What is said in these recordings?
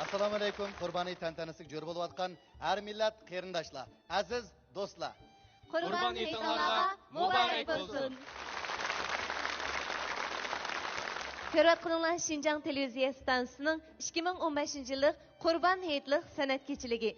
Assalomu alaykum. Qurboniy tantanasiga jo'r bo'lib atgan har millat qarindoshlar, aziz do'stlar. Qurban hayitlarga muborak bo'lsin. Ko'rayotganlar Şinjan televiziya stansiyasining 2015-yillik Qurban hayitlik san'at kechiligi.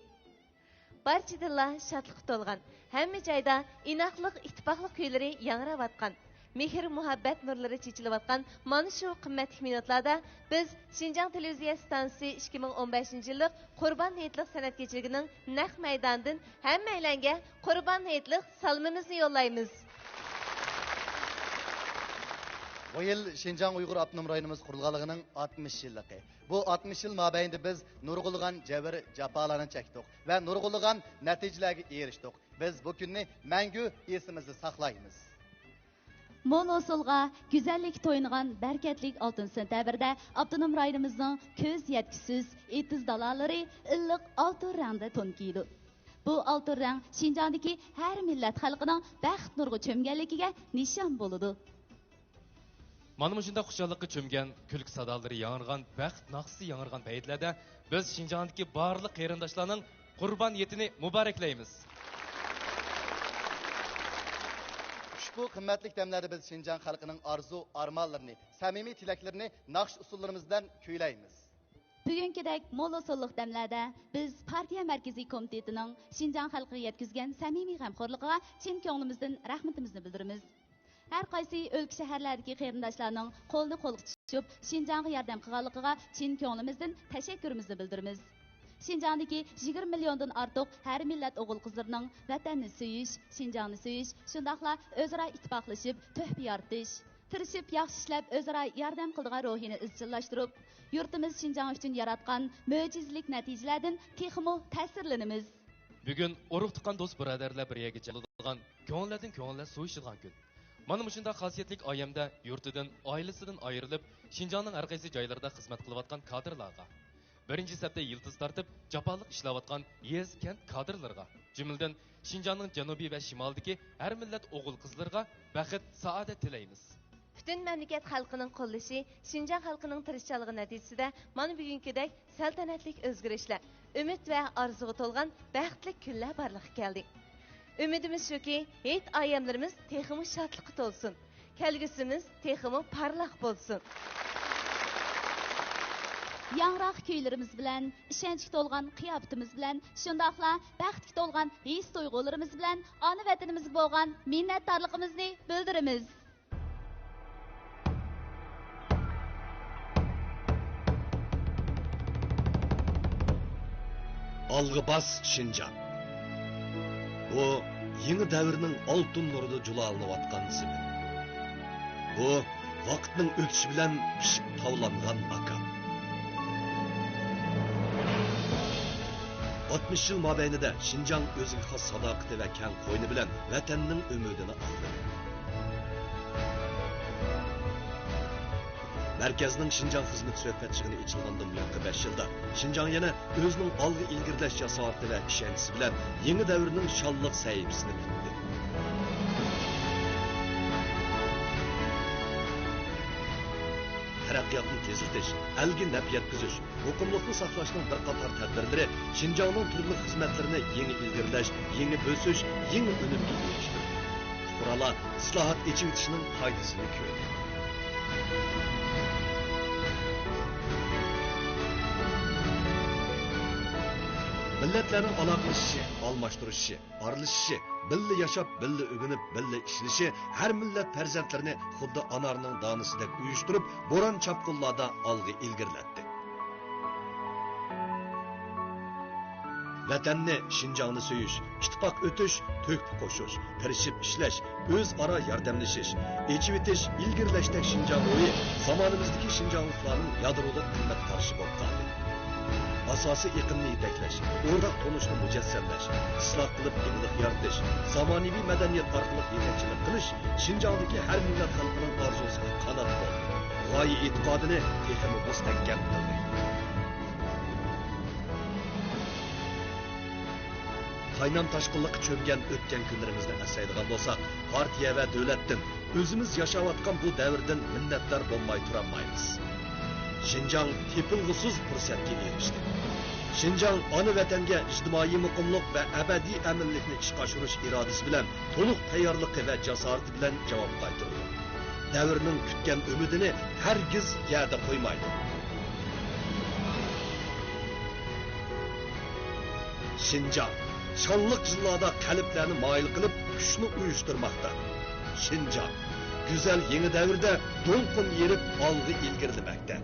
Barchadinlar shodlik to'lgan, hamma joyda inoqlik, ittifoqlik kuylari yangrayotgan. Mehr muhabbat nurlari chechilayotgan mana shu qimmatli minutlarda biz Şinjan televiziya stansiyasi 2015-yillik Qurban hayitlik san'at kechiligining naq maydonidan hammalarga Qurban hayitlik salomimizni yo'llaymiz. Bu yil Şinjan Uyg'ur Abnum rayonimiz qurilganligining 60 yilligi. Bu 60 yil mobaynida biz nurg'ulg'an jabr jafolarni chekdik va nurg'ulg'an natijalarga erishdik. Biz bu kunni mangu esimizda saqlaymiz. Mo'l usulga güzellik to'yingan berkatlik 6 sentabrda Abdunum rayonimizning ko'z yetkisiz etiz dalalari illiq oltin rangda to'n kiydi. Bu oltin rang Şinjandagi har millat xalqining baxt nurga cho'mganligiga nishon bo'ladi. Mana shunda xushallikqa cho'mgan, kulki sadolari yangrgan, baxt naqsi yangrgan paytlarda biz Şinjandagi barliq qarindoshlarning Qurban hayitini muboraklaymiz. Bu qimmatli damlarda biz Şinjan xalqining arzu, armonlarini, samimiy tilaklarini naqsh usullarimizdan kuylaymiz. Bugünkidek mo'l usullik damlarda biz partiya markaziy komitetining Şinjan xalqiga yetkazgan samimiy g'amxo'rligiga chin ko'nglimizdan rahmatimizni bildiramiz. Har qaysi o'lka shaharlardagi qarindoshlarning qo'lni qo'lga tushib, Şinjanga yordam qilganligiga chin ko'nglimizdan tashakkurimizni bildiramiz. Şinjandagi 20 milliondan ortiq har millat o'g'il qizlarining vatanni suyish, Şinjangni suyish, shundaqla o'zaro ittifoqlashib, tuhfa yaratish, tirishib yaxshi ishlab o'zaro yordam qiladigan ruhini izchillashtirib, yurtimiz Şinjang uchun yaratgan mo'jizalik natijalardan texmo ta'sirlanamiz. Bugun urug' tuqqan do'st birodarlar bir yerga jaladigan, ko'ngillardan ko'ngillar suyishilgan kun. Mana shunda xosiyatlik oyamda yurtidan, oilasidan ayrilib, Şinjangning har qaysi joylarida xizmat qilayotgan kadrlarga, birinchi safda yıldız tartib, japoliq ishlayotgan yez kent kadrlarga, jumladan Şinjangning janubiy va shimolidagi har millat o'g'il qizlarga baxt, saodat tilaymiz. Butun mamlakat xalqining qo'llashi, Şinjan xalqining tirishchiligi natijasida mana bugünkidek saltanatli o'zgarishlar, umid va orzuga to'lgan baxtli kunlar barliqqa keldi. Umidimiz shuki, hayit ayamlarimiz texmi shodlikqa to'lsin. Kelgusimiz texmi parlaq bo'lsin. Yangroq kuylarimiz bilan, ishonchga to'lgan qiyofatimiz bilan, shundaqla baxtga to'lgan his tuyg'ularimiz bilan ona vatanimizga bo'lgan minnatdorligimizni bildiramiz. Algı bas Şinjan. Bu yeni devrinin altın nurida julalanıp atkan zimin. Bu vaqtning o'tishi bilan pishib tavlangan makon. 60 yıl mobaynida Şinjan o'ziga xos sadoqati va keng qo'yni bilan vatanning umidini oldi. Merkezning Şinjan xizmat suhbatchigini ichilgandan buyon 5 yilda Şinjan yana o'zining olg'a ilgirlash jasoati va ishonchi bilan yangi davrning sholliq sahifasini tutdi. Taraqqiyotni tezletish, elga naf yetkazish, huquqliqni saqlashning bir qator tadbirlari Şinjanning turli xizmatlarini yangi ilgirlash, yangi bo'sish, yangi unumga erishtirdi. Fuqarolar islohot echivitishning foydasini ko'rdi. Milletlerin alaqlashishi, almashtirishi, aralishishi, billa yashab, billa o'ginib, billa ishlashi har millat farzandlarini xuddi anarning donisidek uyushtirib, bo'ron chapqinlarda olg'a ilgirlatdi. Vatanni, Şinjangni suyish, ittifoq o'tish, to'kib qo'shish, tirishib ishlash, o'zaro yordamlashish, echivitish, ilgirlashdek Şinjang o'yi zamonimizdagi Şinjangliklarning yadrolik qimmat qarshi bo'lib qoldi. Asası iqimni yetaklash, o'rdak tonishni mujassamlash, isloh qilib yangilik yaratish, zamonaviy madaniyat orqali yetakchilik qilish Şinjangdagi har millat xalqining orzusiga qanot bo'ldi. G'oya e'tiqodini texmi mustahkam qildi. Qaynam tashqinliqqa cho'mgan o'tgan kunlarimizni asaydigan bo'lsak, partiya va davlatdan o'zimiz yashayotgan bu davrdan minnatdor bo'lmay turolmaymiz. Şinjan tepilg'usiz fursatga erishdi. Şinjan ana vatanga ijtimoiy muqimlik va abadiy aminlikni ishga oshirish irodasi bilan to'liq tayyorligi va jasorati bilan javob qaytardi. Davrning kutgan umidini hargiz yerda qo'ymaydi. Şinjan şanlıq yıllarda qalblarni moyil qilib kuchni uyushtirmoqda. Şinjan güzel yeni devirde dolqun yerib olg'i ilgirlamoqda.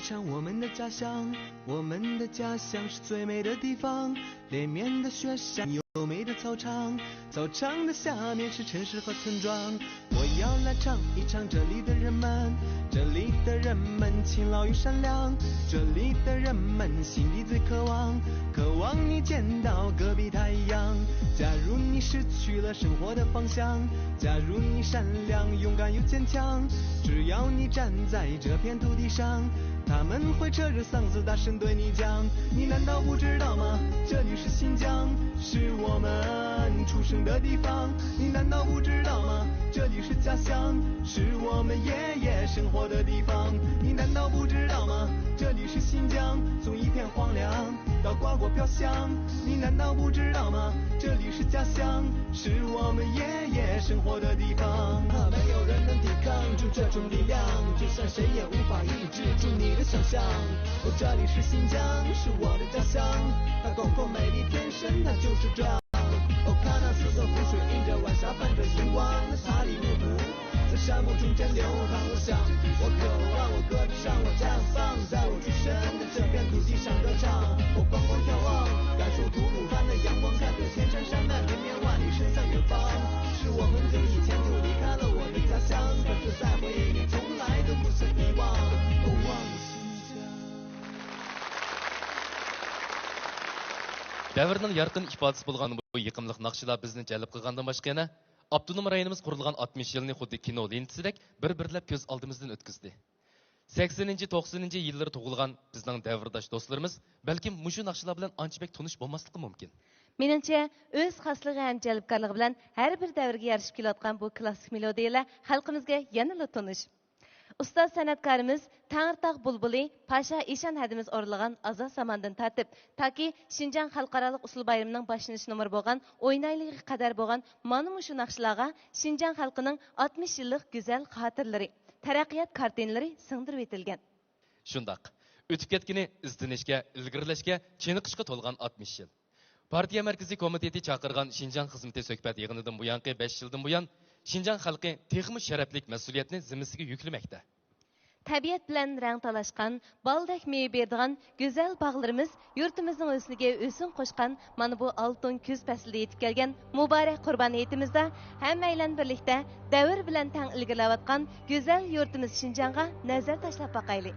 场我们的家乡，我们的家乡是最美的地方，连绵的雪山，优美的操场，操场的下面是城市和村庄。我要来唱一唱这里的人们，这里的人们勤劳又善良，这里的人们心底最渴望，渴望你见到隔壁太阳。假如你失去了生活的方向，假如你善良勇敢又坚强，只要你站在这片土地上，他们会扯着嗓子大声对你讲，你难道不知道吗？这里是新疆，是我们出生的地方。你难道不知道吗？这里是家乡，是我们爷爷生活的地方。你难道不知道吗？这里是新疆，从一片荒凉到瓜果飘香。你难道不知道吗？这里是家乡，是我们爷爷生活的地方。没有人能抵抗住这种力量，就算谁也无法抑制住你的想象。这里是新疆，是我的家乡，它广阔美丽天生，它就是这样。看那四色湖水映着晚霞泛着荧光，那塔里木湖在沙漠中间流淌。我想，我渴望我歌得上我家乡放，在我出生的这片土地上歌唱。我观光眺望，感受吐鲁番的阳光，看着天山山脉绵绵万里伸向远方。是我很久以前就离开了我的家乡，可是在回忆里从来都不曾遗忘。忘新疆。Дәврнең ярқын ifodasi bo'lgan bu yiqimliq naqshlar bizni jalb qilgandan boshqa yana Abdunum rayonimiz qurilgan 60 yilni xuddi kino lentasidek bir-birlab ko'z oldimizdan o'tkazdi. 80-90 yillar tug'ilgan bizning davrdosh do'stlarimiz balkim mushu naqshlar bilan anchalik tunish bo'lmasligi mumkin. Menimcha, o'z xosligi ham jalbkorligi bilan har bir davrga yarashib kelayotgan bu klassik melodiyalar xalqimizga yanada tunish. Ustoz san'atkorimiz Tangirtog' bulbuli Pasha Eshan hadimiz o'rlagan azon zamondan tartib toki Shinjang xalqaro usul bayramining boshlanish nomeri bo'lgan o'ynayliga qadar bo'lgan mana shu naqshlarga Shinjang xalqining 60 yillik go'zal xotirlari, taraqqiyot kartinalari singdirib etilgan. Shundaq, o'tib ketgani izlanishga, ilgirlashga, chiniqishga to'lgan 60 yil. Partiya markaziy komiteti chaqirgan Shinjang xizmati suhbat yig'inidan buyanqi 5 yildan buyon Shinjang xalqi texmi sharaflik mas'uliyatni zimmasiga yuklamoqda. Tabiat bilan rang talashgan, baldek meyve berdigan go'zal bog'larimiz yurtimizning o'siniga o'sin qo'shgan mana bu oltin kuz faslida yetib kelgan muborak Qurbon hayitimizda hammaylar birlikda davr bilan tang ilgirlayotgan go'zal yurtimiz Shinjongga nazar tashlab boqaylik.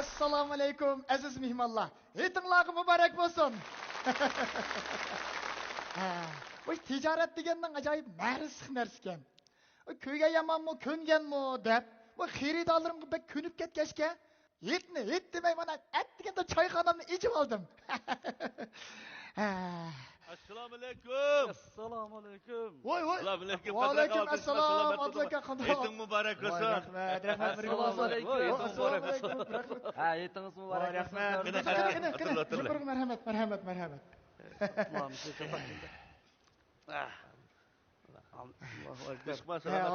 Assalomu alaykum aziz mehmonlar. Etinglarga muborak bo'lsin. Bu tijorat deganning ajoyib narsa narsa ekan. Kuyga yamanmi, ko'nganmi deb, bu xaridorlarimga bek ko'nib ketgachga, et demay mana et deganda choyxonamni ichib oldim. Assalomu alaykum. Assalomu alaykum. Voy. Assalomu alaykum. Va alaykum assalom. Adlaka qanday? Eting muborak bo'lsin. Rahmat. Assalomu alaykum. Ha, etingiz muborak bo'lsin. Marhamat.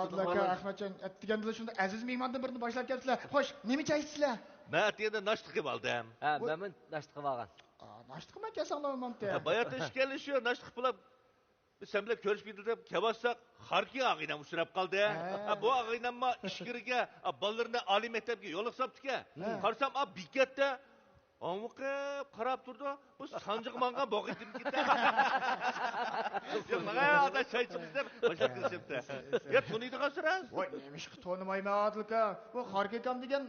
Adlaka Ahmadjon, deganda shunda aziz mehmondan birini boshlab kelibsizlar. Xo'sh, nima chaysizlar? Men endi nashta qilib oldim. Ha, men nashta qilib olgan. Nashta qilmay kelsanlarmamte. Bayat ish kelishiyor, nashta qilib sen bilan ko'rishmaydi deb kelbasak, Xarki og'aynam uchrab qoldi. Bu og'aynamma ishkiriga, bolalarni oliy maktabga yo'l hisobdika. Qarsam, bekatda Omuqib qarab turdi. Bu sanjiq mangan bo'g'itim ketdi. Menga ota choychimiz deb boshlab kirishibdi. Ya tuniydigan siras? Voy, nemish tonimayman Adlaka. Bu Xarkikam degan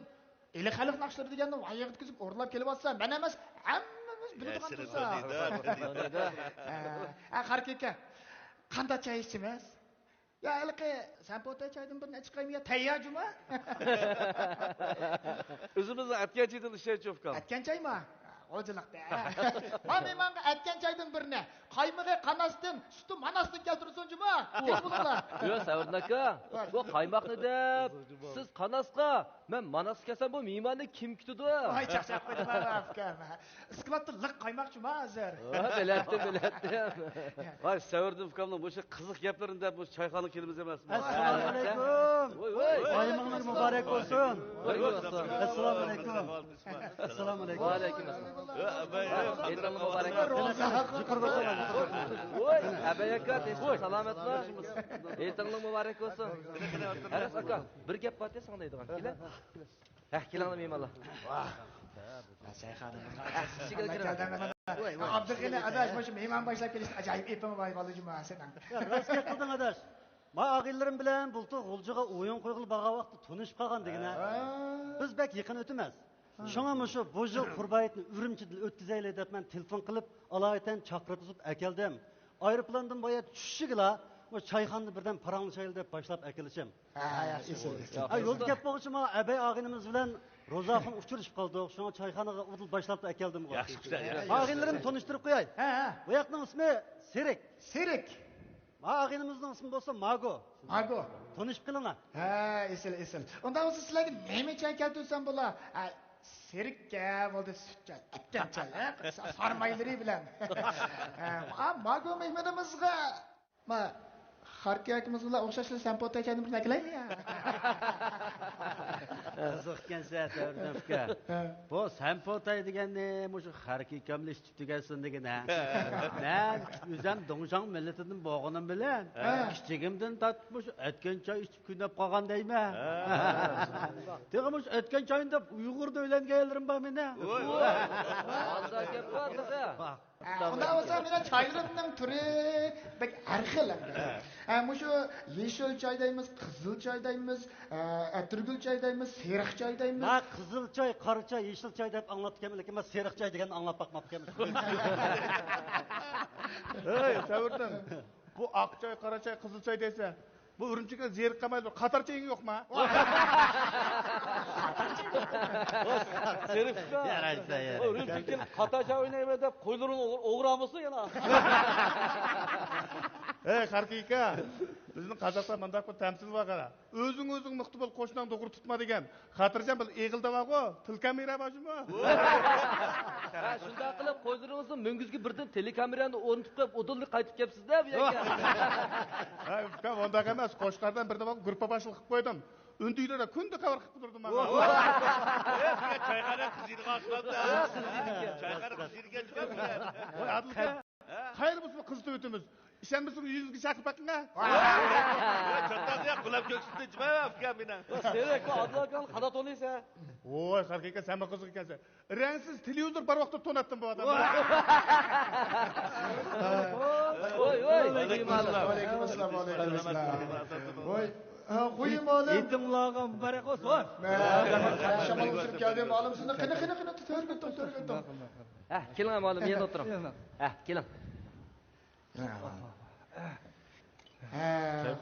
Eli Xalif naqshlar deganni voy yetkizib o'rlab kelyapsa, men emas, hammamiz biladigan tursa. Xarkika. Qanday choy ichimiz? Ya ilqi sampota choydan birini chiqaymi? Tayyajmi? O'zimizni atgan choydan ishlaychofkan. Atgan choymi? O'jiliqda. Menga atgan choydan birini qaymog'i qanasdan, suti manasdan keltirsinchimi? Tez bo'linglar. Yo, Savrin aka. Bu qaymoqni deb siz qanasqa, men manas kelsam bu mehmonni kim kutadi? Voy, chaqchaq qo'ydim afka. Iskmatni liq qaymoqchimi hozir? Bilatdi. Voy, Savrin ukamning bu qiziq gaplarini deb bu choyxona kelimiz emas. Assalomu alaykum. Voy. Bayramingiz muborak bo'lsin. Assalomu alaykum. Assalomu alaykum. Va alaykum assalom. Etim muborak. Voy, abayaka, salomatmi? Etinglar muborak bo'lsin. Aras aka, bir gap bor desang deydigan. Kela. Kelinglar mehmonlar. Abdug'ani adash mana mehmon boshlab kelishdi. Ajoyib epim voy bolajima sen. Rost gap qilding adash. Men og'illarim bilan bultur g'uljiga o'yin qo'yg'il baga vaqtda tunishib qolgan degina. Biz bek yaqin o'timiz. Shunga mushu bu yil Qurbayitni Urumchida o'tkazaylik deb men telefon qilib, alohida chaqirtib akeldim. Aeroplandan boya tushishigila bu choyxonni birdan parangli choy deb boshlab akelishim. Yo'lda gap bo'lg'ichi men Abay og'inimiz bilan Ro'zaxon uchrashib qoldik. Shunga choyxonaga udil boshlab akeldim. Yaxshi qilsan. Og'inlarim tanishtirib qo'yay. Bu yoqning ismi Serik. Og'inimizning ismi bo'lsa Mago. Tanishib qilinglar. Esil. Unda o'zi sizlarga nima choy keltirsam bo'lar? Serikka bo'ldi sutcha, atgan choy, sarmaylari bilan. Mago mehmonimizga Xarki akamiz bilan o'xshashli sampota choyni birini akilaymi? Qiziqkansan Savrinofka. Bu sampota deganni mushu Xarki akamni ichib degansin degana. Men o'zim Dongshang millatidan bo'lganim bilan kichigimdan tatmush atgan choy ichib kunab qolgan deyman. Tegamish atgan choyni deb Uyg'urda o'ylangan yillarim bor menda. Qanday gap bor-da? Unda bo'lsa mena choylarimning turi bek har xil. Mushu yeshil choy deymiz, qizil choy deymiz, turgul choy deymiz, seriq choy deymiz. Men qizil choy, qora choy, yeshil choy deb anglatganman, lekin men seriq choy deganni anglab boqmabman. Hey, Savrin. Bu oq choy, qora choy, qizil choy desa, bu Urumchiga zerib qolmaydi. Qatar choying yo'qmi? Serifka. Yaraysa. Urumchiga qatar choy o'ynayman deb qo'ylarini o'g'ramasa yana. Hey, Xarkika. Bizning Qozog'iston mundaq bir tamsil bor qara. O'zing mixti bo'l qo'shning to'g'ri tutma degan. Xotirjam bil egilda bor-ku, tilkamera bormi? Shunday qilib qo'ylaringizni mungizga birdan telekamerani o'rnatib qo'yib, o'dilni qaytib kelibsiz-da bu yerga. Hay, ukam, undaq emas. Qo'shqardan birda bor gruppa boshliq qilib qo'ydim. Ündüyle kunde kavar qilib turdim men. Choyxona qiziydigan asfaltda. Choyxona qiziydigan chiqadi. Voy Adilka. Xayr bo'lsin qiz to'yitimiz. Sen misin yüzünü çakıp bakın ha? Çattan ya kulak göksünde cime afgan mena. Serek bu adlakan kanat oluysa. Oy Xarkika sen mi kızık ekansan? Rensiz televizor bir vaqtda to'nattım bu adamni. Oy oy. Aleyküm assalom. Voy Qo'yim olim. Etimlarga muborak olsun. Shamol o'sib keldim, olim sizni qini to'rgitdim. Keling ham olim, yerda o'tiring. Keling.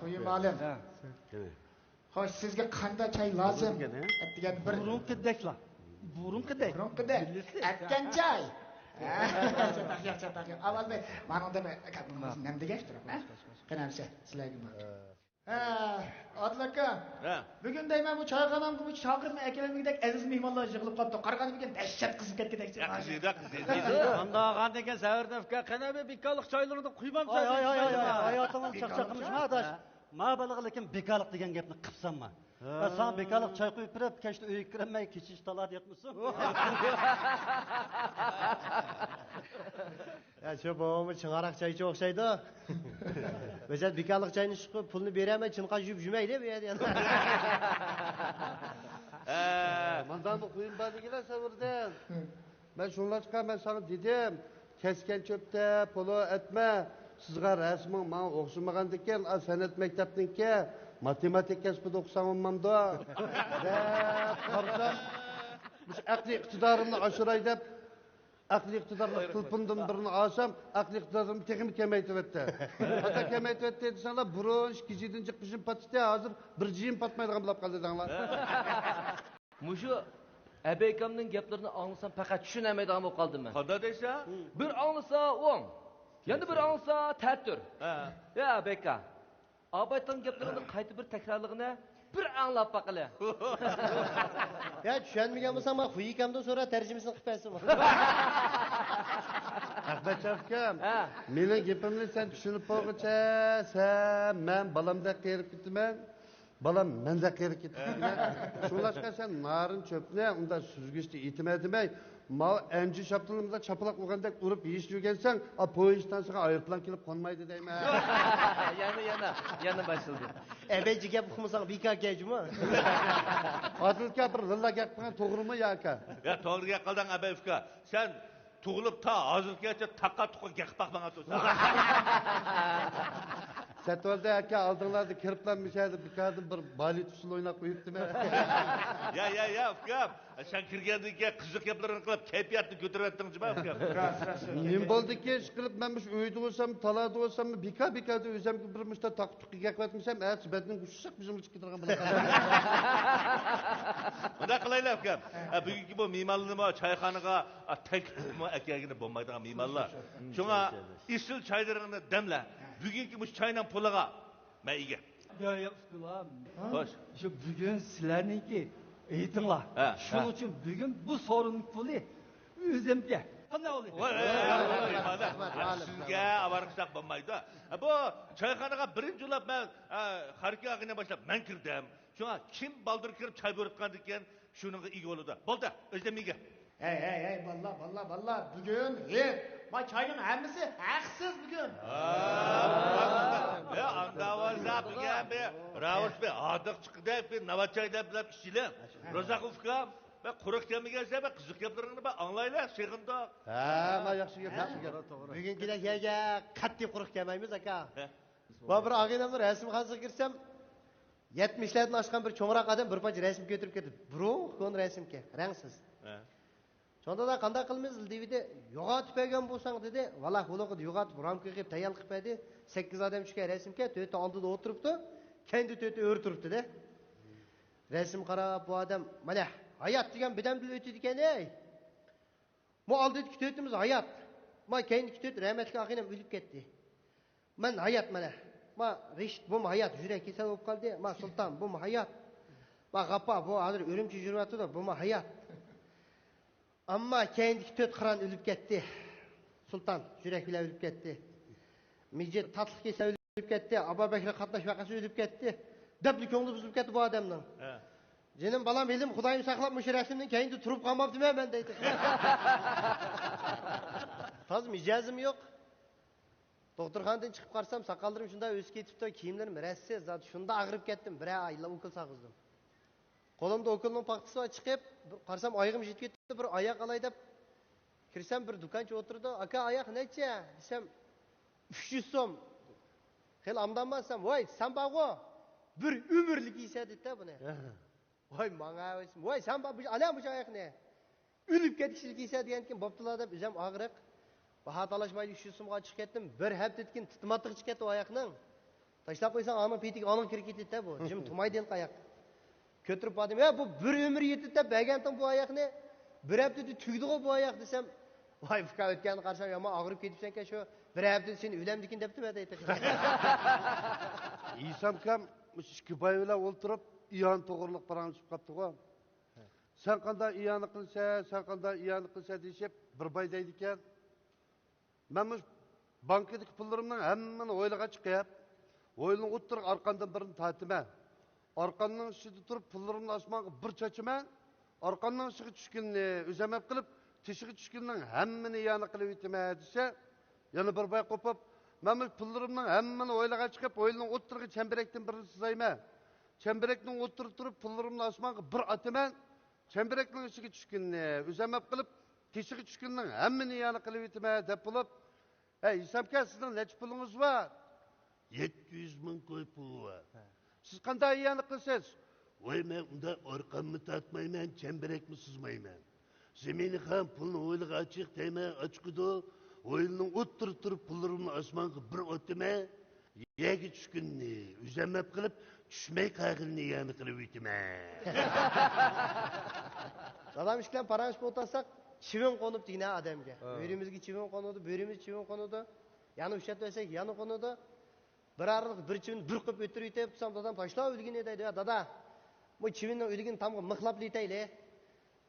Qo'yim olim. Xo'sh, sizga qanday choy lozim? Degan bir Burunqideklar. Burunqidek. Atgan choy. Yaxshi. Avvalda mana unda nima degash turibman, ha? Qanamsa, sizlarga bor. Odil aka. Bugun deyman bu choyxonamga bu shogirdni akalarmigidek aziz mehmonlar yig'ilib qolibdi. Qaragani bugun dahshat qizib ketgandek. Qandaqan degan Savardovga qanaqa bekorlik choylarni quyman Hayotimni chaqchaq qilishma adash. Ma balig'i lekin bekorlik degan gapni qilsanma. Sen bekorlik choy quyib kirib, kechda uyga kirmay kechish talab yotmisan. Shu bobomi chig'aroq choychi o'xshaydi. O'sha bekorlik choyni chiqib pulni bermay chinqa yub jumaydi bu yerda. Mandan bu quyun badigilar savrdan. Men shunlashqa men sana dedim, kesken çöpte pulu etme. Sizga rasming menga o'xshamagan ekan, san'at maktabiniki matematik kasbida o'qisam olmamda. Deb qarsam, bu aqliy iqtidorimni oshiray deb aqliy iqtidorni qilpindim birini olsam, aqliy iqtidorimni texnik kamaytiribdi. Hatta kamaytiribdi desanlar, burun 2-yildan chiqishim patdi, hozir 1 yil patmaydigan bo'lib qoldi denglar. Mushu abaykamning gaplarini anglasam faqat tushunamaydigan bo'lib qoldim men. Qanday deysa? Bir anglasa 10. Yana bir anglasa ta'tir. Ya beka. Abaytan gaplarini qayta bir takrorligini bir anglab baqila. Ya tushunmagan bo'lsam, men xuyikamdan so'ra tarjimasini qilib bersin. Ahmet Çavkam, mening gapimni sen tushunib qo'yguncha, sen men balamda qerib ketdiman. Balam menda qerib ketdiman. Shunlashqa sen narin cho'pni unda suzgichni itimedimay, ma enji şaptılımda çapılak olgandek urup yiyiş yürgensen, poyizdan sonra aeroplan kelip konmaydı deyme. Yana başladı. Ebeci gap okumasan bika geci mi? Adılka bir lilla gap bana doğru mu ya ka? Ya doğru gap kaldan abevka. Sen tuğulup ta azılkaça takka tukka gap bakmana tutsan. Setolda aka aldığınlarda kiriplenmişlerdi bir kadın bir bali tusul oynak koyuptu ben. Ya Fkam. Sen kirgendeki kızık yapılarını kılıp keyfiyatını götürüvettin cima Fkam. Ne oldu ki iş kılıp benmiş uydu olsam, talada olsam, bika da özem ki bir müşte takı tukki gekvetmişsem, eğer bedinin güçsüzsek bizim için giderken bırakın. Bunda kılayla Fkam. Bugünkü bu mimarlığıma, çayxanıga tek tutma ekegini bombaydıgan mimarlar. Şuna isil çaylarını demle. Bugünkü bu çayla pulaga ben ige. Ya Hoş. Şu bugün sizlarniki eğitimler. Şunun için bugün bu sorunun pulu özümde. Qanday oluyor? Sizga avarqsak bo'lmaydi. Bu choyxonaga birinchi ulab men harika ag'ina boshlab men kirdim. Shunga kim baldir kirib choy beribgan ekan, shuninga ega bo'ldi. Bo'ldi, o'zlamiga. Hey, valla bugün ma çayın hemmisi haksız bugün. Ya anda varsa bugün be Ravuş be adık çıktı be navaçayda bilip işçiler. Rozakufka ve kuruk demi gelse be kızık yaplarını be anlayla şeyhinde. Ma yaxshi gap. Bugungilar yerga qattiq quruq kelmaymiz aka. Va bir ag'inamni rasmxonasiga kirsam 70'lardan oshgan bir cho'ngroq odam bir pancha rasm ko'tarib ketdi. Burun rasmga, rangsiz. Sonda da qanday qilmaysiz dedi. Yo'qotib bergan bo'lsang dedi. Vallah bo'ladi yo'qotib ramka qilib tayyor qilib berdi. 8 odam tushgan rasmga to'rtta oldida o'tiribdi. Kendi to'rtta o'rtiribdi-da. Rasm qarab bu odam mana hayot degan bidamdil o'tdi ekan ey. Bu oldidagi to'rtimiz hayot. Ma keyingi to'rt rahmatli og'inam o'lib ketdi. Men hayot mana. Ma Rishit bu hayot yurak kasal bo'lib qoldi. Ma Sulton bu hayot. Ma G'appa bu hozir o'limchi yuribdi-da, bu hayot. Amma keyingi to'rt qiron o'lib ketdi. Sulton yurak bilan o'lib ketdi. Mijit tatliq kasal o'lib ketdi. Abubakr qatnash vaqasi o'lib ketdi. Dabli ko'ngli buzilib ketdi bu odamning. Jinim balam bildim, Xudoyim saqlab mushrasimning keyinda turib qolmabdiman men deydi. Toz mijozim yo'q. Doktorxonadan chiqib qarsam, saqallarim shunda o'sib ketibdi, kiyimlarim rassiz, zot shunda ag'rib ketdim. Bir oyla ukol saqizdim. Qo'limda ukolning paxtasi bor chiqib, qarsam oyog'im yetib ketdi, bir oyoq olay deb kirsam bir do'konchi o'tirdi. Aka oyoq necha? Desam 300 so'm. Xel amdanmasam, "Voy, sen bag'o. bir ömürlük ise dedi bunu. Vay bana vay sen ana bu ayak ne? Ölüp ketişlik ise diyen kim boptular deb üzem ağırık. Baha talaşmaydı şu sumğa çık ketdim. Bir hafta etkin tutmatık çık ketdi o ayakның. Taşlap koysan anın pitik anın kirip ketdi bu. Jim tumay den ayak. Kötürüp badım. Ya bu bir ömür yetdi de begentin bu ayakni. Bir hafta tügdü bu ayak desem. Vay fıka ötken karşıma ama ağırıp ketipsen ki şu bir hafta seni ülemdikin depti mi deydi. İsam kam ikki bay bilan o'ltirib iyon to'g'riliq paranglashib qolibdi ku. Sen qanday iyoni qilsa, sen qanday iyoni qilsa deyishib bir bay deydi ekan. Men bankadagi pullarimning hammani o'ylaga chiqib, o'yilning o'ttirib orqamdan birini tatima. Orqamning ichida turib pullarimni osmonga bir chachiman. Orqamning ichiga tushganni o'zamab qilib, teshigi tushganning hammani iyoni qilib yetaman desa, yana bir bay qopib, men pullarimning hammani o'ylaga chiqib, o'yilning o'ttirigi chambarakdan birini sizayman. Chambarakning o'ttirib turib pullarimni osmonga bir ataman. Chambarakning ichiga tushganni o'zamab qilib, teshigi tushganning hammani iyoni qilib yetaman deb bo'lib, "Ey, Isamka, sizning necha pulingiz bor?" 700 ming qo'y puli bor. Siz qanday iyoni qilsiz? Voy, men unda orqamni tatmayman, chambarakni suzmayman. Zemini ham pulni o'yliga ochiq deyman, ochqidu. O'yinning o'ttirib turib pullarimni osmonga bir o'tama, yegi tushkunni o'zamab qilib, tushmay qag'ilni iyoni qilib yetaman. Dadam ishlan parangish o'tasak, chivin qo'nib deyna odamga. Bo'rimizga chivin qo'nadi, bo'rimiz chivin qo'nadi. Yana ushlatsak, yana qo'nadi. Bir araliq bir chivin bir qilib o'tirib yetib, tursam dadam tashlab o'lgin edi deydi. Dada, bu chivinning o'ligini tamga mixlab litayli.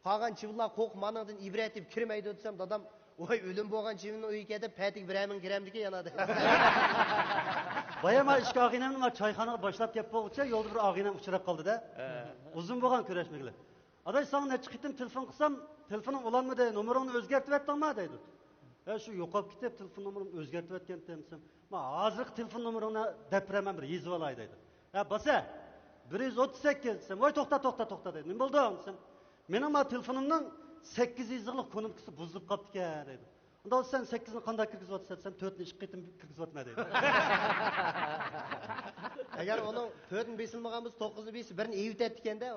Qolgan chivinlar qo'q maningdan ibrat deb kirmaydi desam, dadam "Voy, o'lim bo'lgan chivinni uyiga ketib, patik biramin kiramdiki yanadi." Bayama ishga og'inamni ma choyxonaga boshlab kelib bo'lguncha yo'lda bir og'inam uchrab qoldi-da. Uzun bo'lgan kurashmaglar. Aday sana necha qitim telefon qilsam, telefoning ulanmadi, nomeringni o'zgartirib aytdingmi deydi. Shu yo'qolib ketib, telefon nomerimni o'zgartirib aytgan desam, "Men hozir telefon nomeringni dapiraman bir yezib olay" deydi. Basa 138 desam, "Voy to'xta deydi. Nima bo'ldi?" desam, "Mening ma telefonimning 8 yillik konumkisi buzilib qolibdi ekan" deydi. Unda sen 8ni qanday kirgizib o'tsa desam, 4ni ish qitim kirgizib o'tma deydi. Agar uning 4ni besilmagan bo'lsa 9ni besi birini evit etdi ekanda.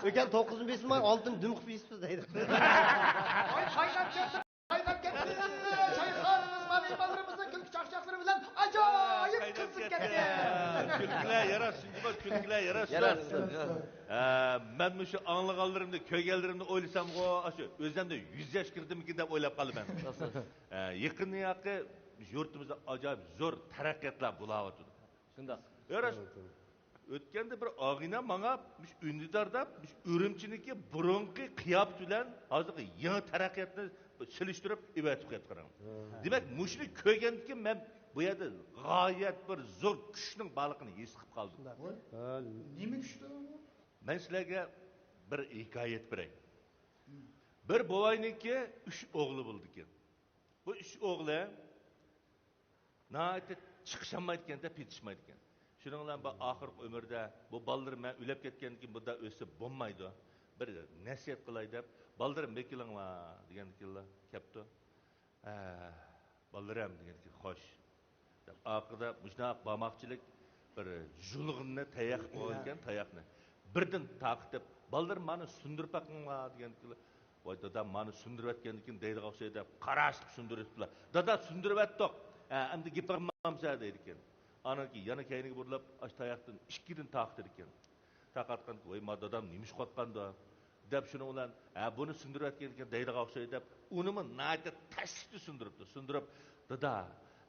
O'kan 9ni besilmay 6ni dum qilib besibsiz deydi. Voy, qaynab ketdi. Shayxonimiz ma'lumotlarimizning kulki chaqchaqlari bilan ajoyib qizib ketdi. Külküler yarasın, külküler yarasın. Ben şu anlığanlarımda, köygellerimde oylasam o, özlemde 100 yaş girdim ki de oylap kalı ben. Yakın yakı yurtumuzda acayip zor terakkatlar bulavatı. Şimdi yarasın. Ötkende bir ağina bana ünlüdarda ürümçiniki burunki kıyap tülen hazır yeni terakkatını siliştirip ivetip etkiram. Demek muşlu köygendeki ben bu yerde gayet bir zor güçlü balıkını yesip kaldım. Nemi güçlü? Ben sizlerge bir hikayet bireyim. Bir bovayniki 3 oğlu buldu ki. Bu 3 oğlu nahayet çıkışamaydıkken de petişmaydıkken. Şununla bu ahir ömürde bu balları ben ülep ketken ki bu da ösüp bulmaydı. Bir nasihat kılay dep ballarım bekilinglar degan killa kepti. Ballarım degan ki hoş. Ahirda mujnaq bamoqchilik bir julg'inni tayoq qo'ygan tayoqni birdan taqib ballarım meni sundirib baqinglar degan killa. Voy dadam meni sundirib atgandan keyin deydi o'xshaydi qarashib sundiribdilar. Dada sundirib atdiq. Endi gapirmamsa deydi ekan. Anaki yana kayniga burilib ash tayoqdan ikkidan taqdir ekan. Taqatgan voy ma dadam nimish qotganda deb shuni bilan buni sundirib atgan ekan deydiga o'xshaydi deb unimi nayta tashdi sundiribdi. Sundirib dada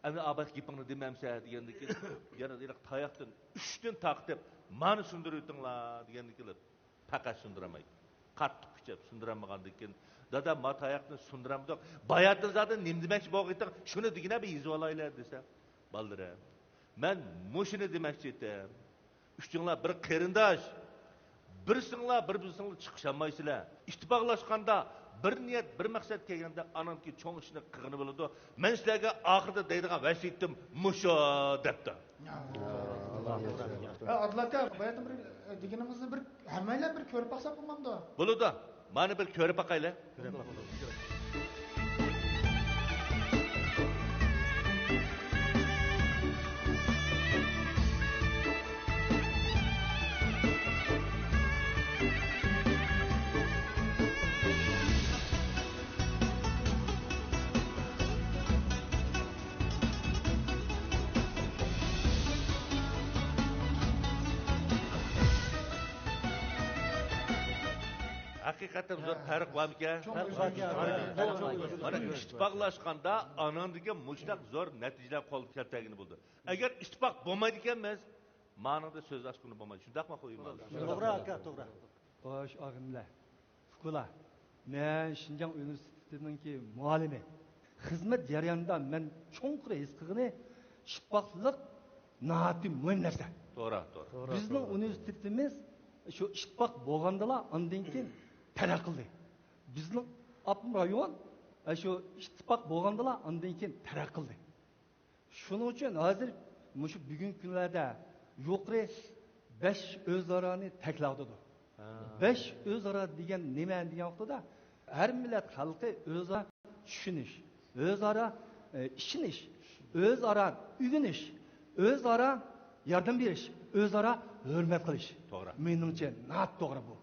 endi abad gapingni demamsa degandan keyin yana deydi tayoqdan 3dan taqib meni sundirib o'tinglar degandan keyin faqat sundiramaydi. Qattiq kuchab sundiramagandan keyin dada ma tayoqni sundiramdiq. Bayatdan zaten nim demoqchi bo'lgan shuni degina bir yezib olaylar desa baldiram. Men mushuni demoqchi edim. Üçünglar bir qarindosh. Birsinglar bir-biringlar chiqishamaysilar. İttifoqlashganda bir niyat, bir maqsad kelganda anamki cho'ng ishni qilgani bo'ladi. Men sizlarga oxirida deydigan vasiyatim musho debdi. Adlaka, bayatım bir deganimizni bir hammalar bir ko'rib baqsa bo'lmamdi. Bo'ladi. Mani bir ko'rib baqaylar. Hakikaten zor fark var mıken? Mana ittifaqlashganda anandagi mushtaq zo'r natijalar qo'lga keltirgani bo'ldi. Agar ittifoq bo'lmaydi ekanmiz, ma'noda so'z ochquni bo'lmaydi. Shundaqmi qo'yman? To'g'ri aka, to'g'ri. Bosh og'imlar. Fuqalar. Men Şinjan Üniversitesininki muallimi. Xizmat jarayonida men cho'nqur his qilgani ittifoqlik naati muhim narsa. To'g'ri. Bizning universitetimiz shu ittifoq bo'lgandala undan keyin taraqqiy qildi. Bizning Apım rayon shu ittifoq bo'lgandala undan keyin taraqqiy qildi. Shuning uchun hozir shu bugungi kunlarda yuqori 5 o'zaroni takladidu. 5 o'zaro degan nima degan vaqtida har millat xalqi o'zaro tushunish, o'zaro ishinish, o'zaro uyunish, o'zaro yordam berish, o'zaro hurmat qilish. To'g'ri. Menimcha nat to'g'ri bu.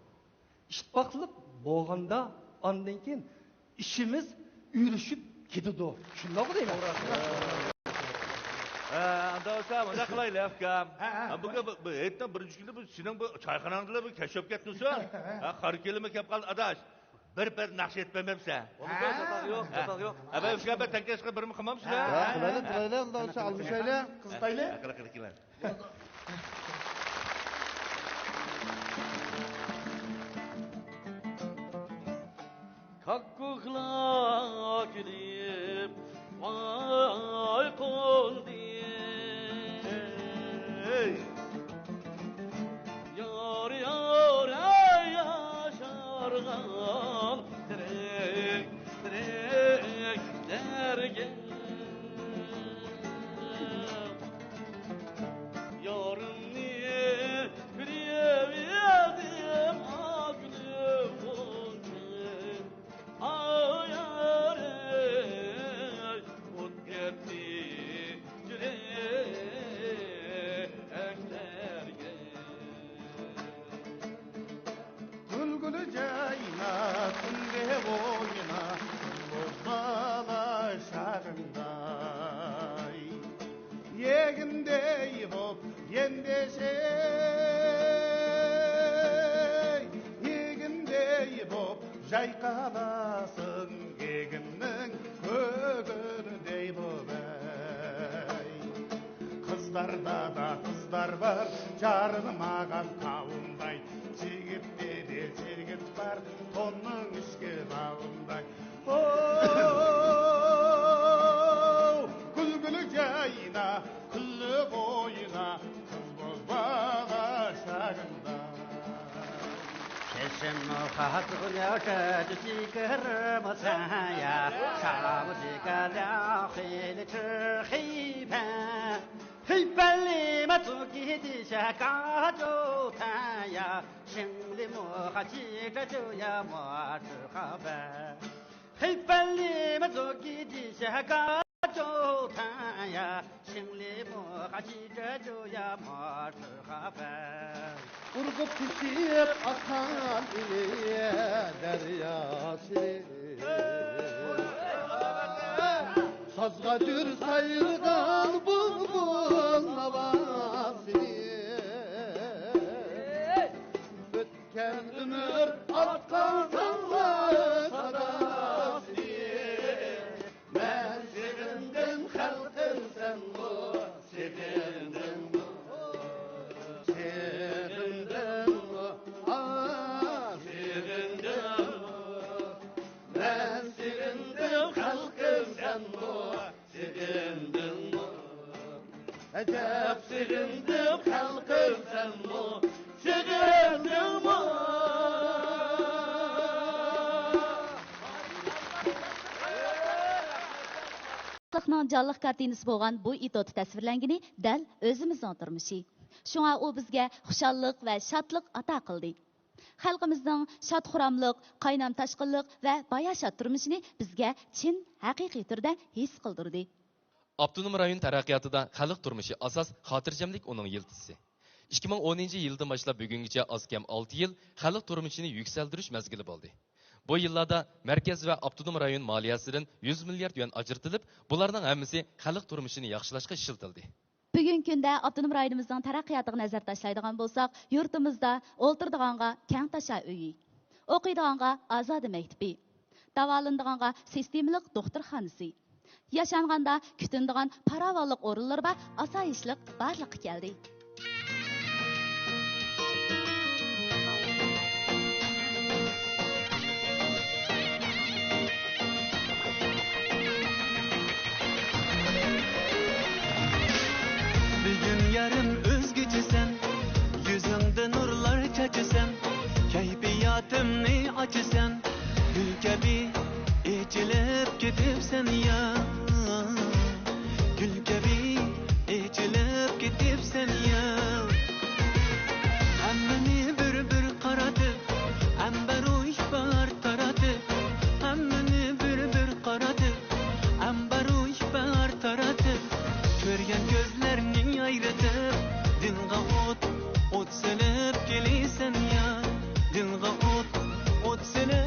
Ittifoqlik bo'lganda ondan keyin ishimiz yurishib ketadi. Shundoq deyman. Anda olsa mana qilaylik akam. Buga bu etdan birinchi kunda bu sening bu choyxonangda bu kashf ketdinsa, qari kelimi kelib qoldi adash. Bir naqsh etmamamsa. Yo'q. Aba ukaba tankashqa birmi qilmamsizlar? Qilaylik, unda olsa almashaylik. Qizitaylik. Qila. Kakkukla gidip vay koldi Yar yaşargan direk dergen Yarın niye priyeviyedim aklım olsun Ayare ut gitti yüreklerge Gülgülü cayna kunde boyuna bozbala şağınday Yegindey hop yendesey Yegindey hop jaykalasın Yeginin kögünündey bobay Kızlarda da kızlar var Jarılmağan kavunday Çigitleri çirgit var Tonun işki bağınday Gülgülü cayna Kıllı boyuna Kız bozbağa şağında Kesin muhatına kadisi kırmasaya Şamızıka lahili çırhıyben Hübbeli matuki dişaka cotaya Şimdi muhatçıka cuya muhatçıhaber Hübbeli matuki dişaka cotaya Şimdi muhatçıka cuya muhatçıhaber Urgup pişip akan iliye deryası Sazga tür sayılgan bulbul havası Ötken ömür atkan sallı sadası Ben sevindim halkım sen bu sevindim Ecep sevindim halkım sen bu sevindim bu Xalqning jonliq kartinasi bo'lgan bu itoti tasvirlangani dal o'zimizning turmushi. Shunga u bizga xushallik va shodlik ato qildi. Xalqimizning shodxuramlik, qaynam tashqinlik va bayashat turmushini bizga chin haqiqiy turda his qildirdi. Abdunum rayon taraqqiyotida xalq turmushi asos xotirjamlik uning yiltisi. 2010 yildan boshlab bugungacha azkam 6 yil xalq turmushini yuksaltirish mazgili bo'ldi. Bu yillarda markaz va abdunum rayon moliyasidan 100 milliard yuan ajratilib, bularning hammasi xalq turmushini yaxshilashga ishlatildi. Bugungi kunda avtonom rayonimizning taraqqiyotiga nazar tashlaydigan bo'lsak, yurtimizda o'ltirdiganga kang tasha uyi, o'qiydiganға Azada maktabi, davolanadiganға sistemalik doktorxonasi, yaşanganda kutindigan paravanlik o'rinlari va osoyishlik barliqqa keldi. Bugün yarın özgücüsen, yüzünde nurlar çaçısan, keyfiyatımni açısan, gül gibi içilip gidipsen ya. Gül gibi içilip gidipsen ya. Hammani bir qaradı, ambar uy bar taradı. Hammani bir qaradı, ambar uy bar taradı. Ko'rgan gözlerini ayırtıp, dinga ot silip geliysen ya. Dinga ot silip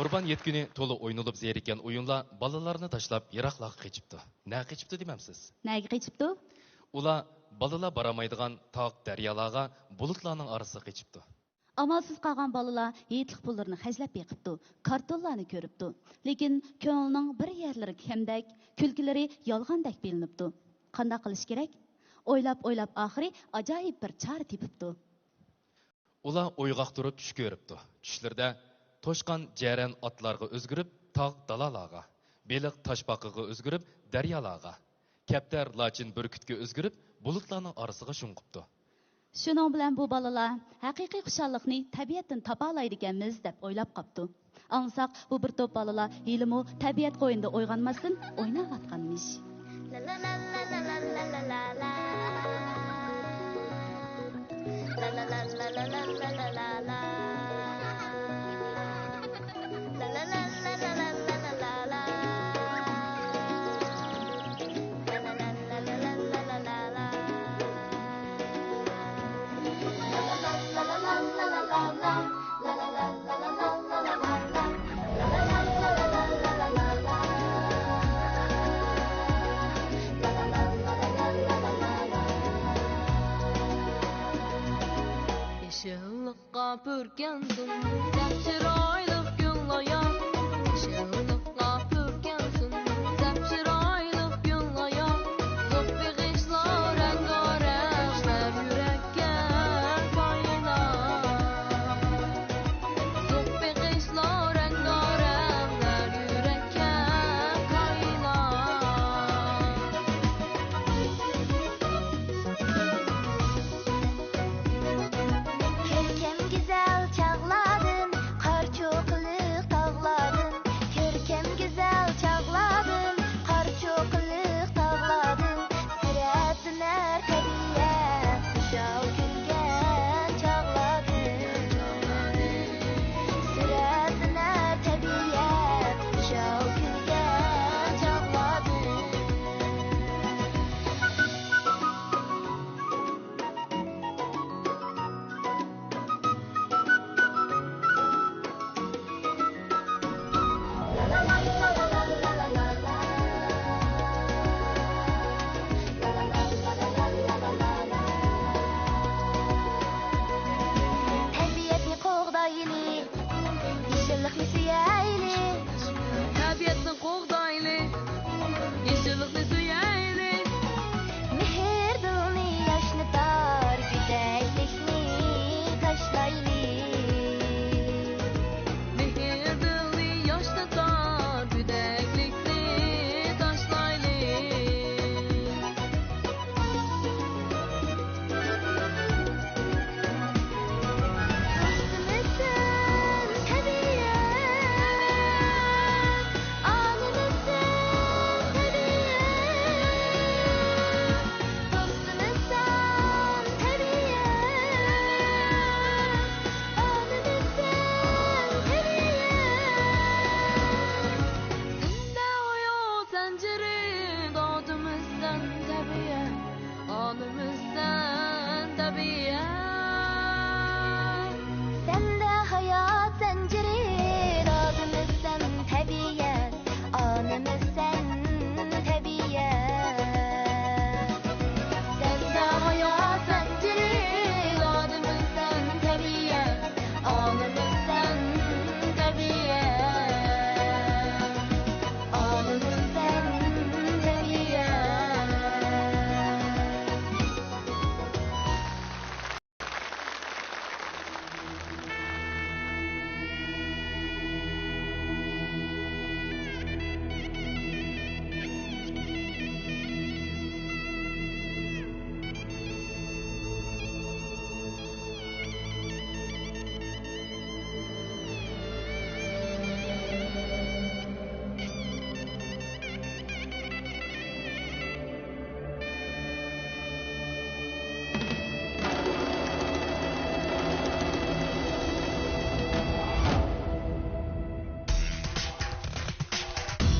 Qurban yet kuni to'la o'ynalib zerikan o'yinlar balalarni tashlab yiroqlarga qechibdi. Na qechibdi demamsiz? Nega qechibdi? Ular balalar baramaydigan tog' daryolarga bulutlarning orasiga qechibdi. Amalsız qalğan balalar yetlik pullarını xərcləb beqibdi, kartonlarını görübdi. Lekin ko'nglining bir yerlari kemdak, kulkiləri yolg'andek bilinibdi. Qanday qilish kerak? O'ylab oxiri ajoyib bir chora tepibdi. Ular o'yg'oq turib tush ko'ribdi. Tushlarda to'shqan jaran otlarga o'zgirib tog' dalalarga, beliq toshbaqiga o'zgirib daryolarga, kaptar lachin burkutga o'zgirib bulutlarning orasiga shunqibdi. Shuning bilan bu balalar haqiqiy xushalliqni tabiatdan topa oladi ekanmiz deb o'ylab qopdi. Ansaq bu bir to'p balalar ilmu tabiat qo'yinda o'yg'anmasdan o'ynayotganmish. La la la la la la la la la la. La la la la la la la la la la. La la la la la la la la la la. Yeşillikqa pürkensin, zepşiraylık günlaya. Yeşillikqa pürkensin, zepşiraylık günlaya. Zoppi qışlar rengarenkler yürekке kaynar. Zoppi qışlar rengarenkler yürekке kaynar. Körkem güzel çağladın, kar çoqliq tağladın. Körkem güzel çağladın, kar çoqliq tağladın. Sürətlər təbiət, uşaq gülgən çağladın. Sürətlər təbiət, uşaq gülgən çağladın. Təbiətni qoğdaylı, yeşillikni suyaylı. Tabiatni qo'g'dayli, yeşillikni suyayli. Mehr dilni yashnatar, go'zallikni tashlayli. Mehr dilni yoshnatar, go'daklikni tashlayli. Dostumuzsan tabiat, onimizsan tabiat. Dostumuzsan tabiat, onimizsan tabiat. Zinde hayat zinciri, dodimizdan tabiat, onimizdan tabiat. Sende hayat zinciri, dadımızsan tabiat, anımızsan tabiat. Sende hayat zinciri, dadımızsan tabiat, anımızsan tabiat. Anımızsan tabiat.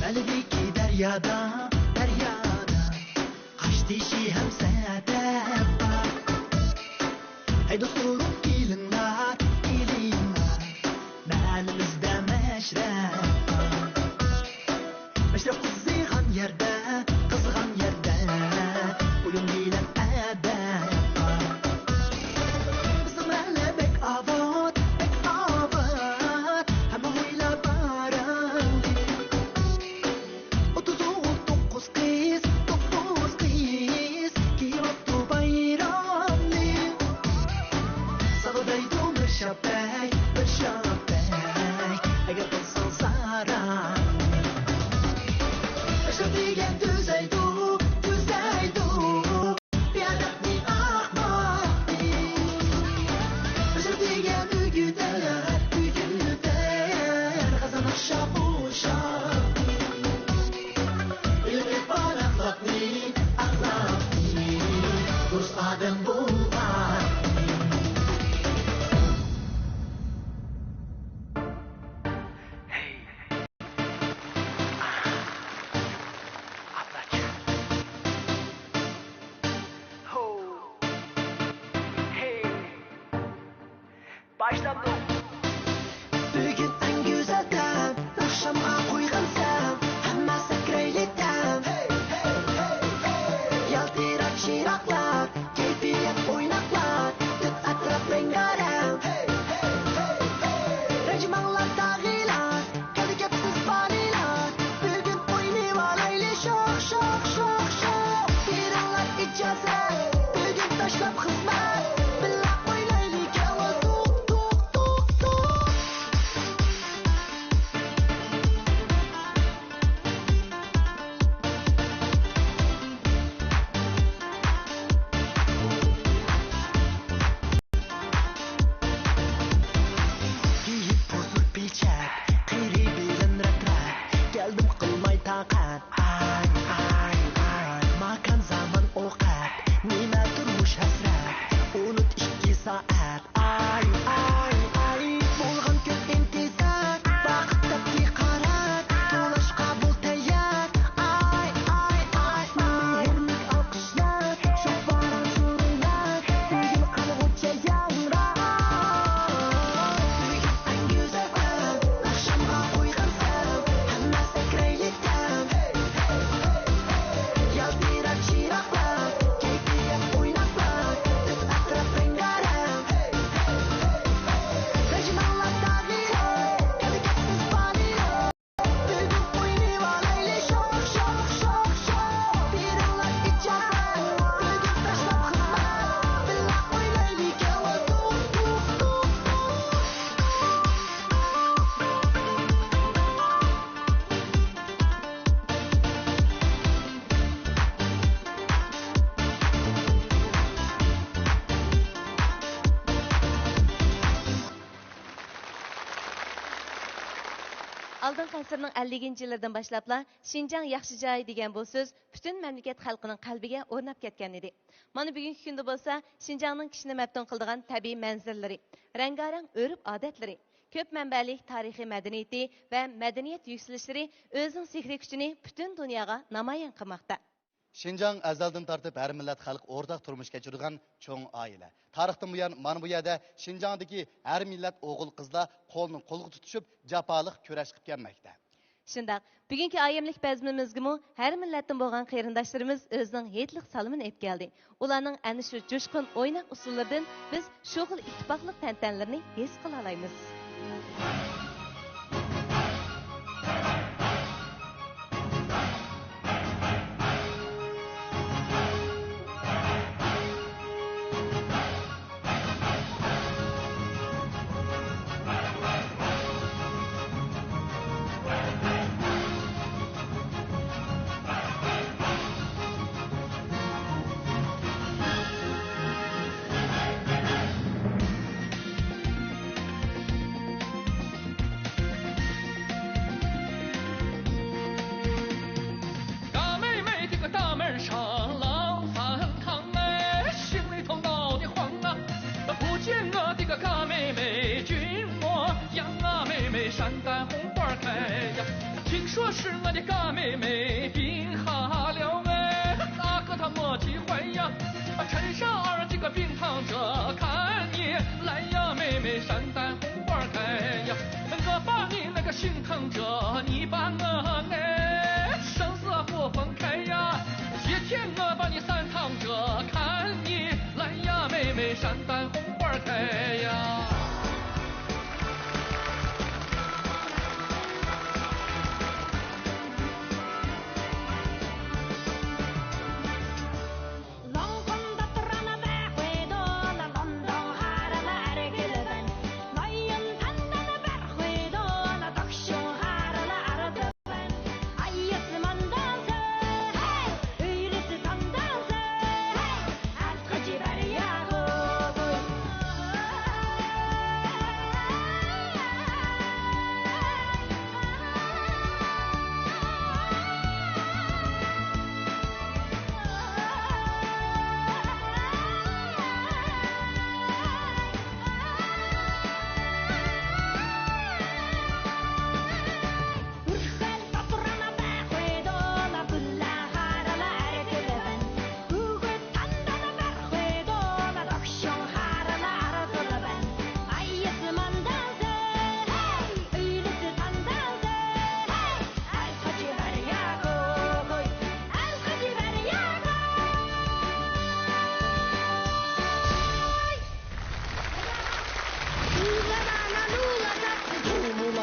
Belki deryada, kaçtı şihem sende bak. Hey dostum, ilinler, mahallemizde meşre Başladı. Bugün en güzel tem, akşama koygan sen, hammasi kreyli tem. Yaltirak şiraklar, keyfiyet oynaklar, tut atraf rengarem. Rejmanlar dağılar, kalı kepsiz banilar, bugün oynayıvalaylı şok şok şok şok. Biranlar icazet, bugün taşlap hizmet, billah oynaylı kela tuk tuk tuk tuk. Giyip bozuk pilçak, qiri bilan rat-rat, geldim qilmay taqat. Ay ay ay, makan zaman ovqat, nima turmush hasrat, unut 2 soat. Ay ay ay, bo'lgan ko'p intizor, vaqt topki qarat, to'lash qabul tayyor. Ay ay ay, mehrlik alqishlar, shu baran surlar, bugun qalg'ucha yangrab. En güzel tem, akşama koygan sen, hammasi kreyli tem. Yaltirak şiraklar, keyfiyet oynaklar, tut atraf rengarem. Rejmanlar dağılar, kalı kepsiz banilar, bugün oynayıvalaylı şok şok şok şok. Biranlar icazet, bugün taşlap hizmet, billah oynaylı kela tuk tuk tuk tuk. Алдыңғы ғасырның 50-ci yıllardan başlapla Şinjan yaxşı joy degan bu söz bütün memleket xalqining qalbiga o'rnab ketgan edi. Mana bugungi kunda bo'lsa, Şinjanning kishini maftun qildigan tabiiy manzaralari, rangarang örf-odatlari, ko'p manbalik tarixiy madaniyati va madaniyat yukselishlari o'zining sehriy kuchini butun dunyoga namoyon qilmoqda. Şinjan azaldan tartib her millat xalq o'rtaq turmush kechirgan cho'ng oila. Tarixdan buyon mana bu yerda Şinjandagi har millat o'g'il qizlar qo'lni qo'lga tutishib jafoliq kurash qilib kelmoqda. Shundaq, bugungi ayamlik bazmimizgimi har millatdan bo'lgan qarindoshlarimiz o'zining yetliq salomini aytib keldi. Ularning ana shu jo'shqin o'ynoq usullaridan biz shu xil ittifoqlik tantanlarini his qila olamiz.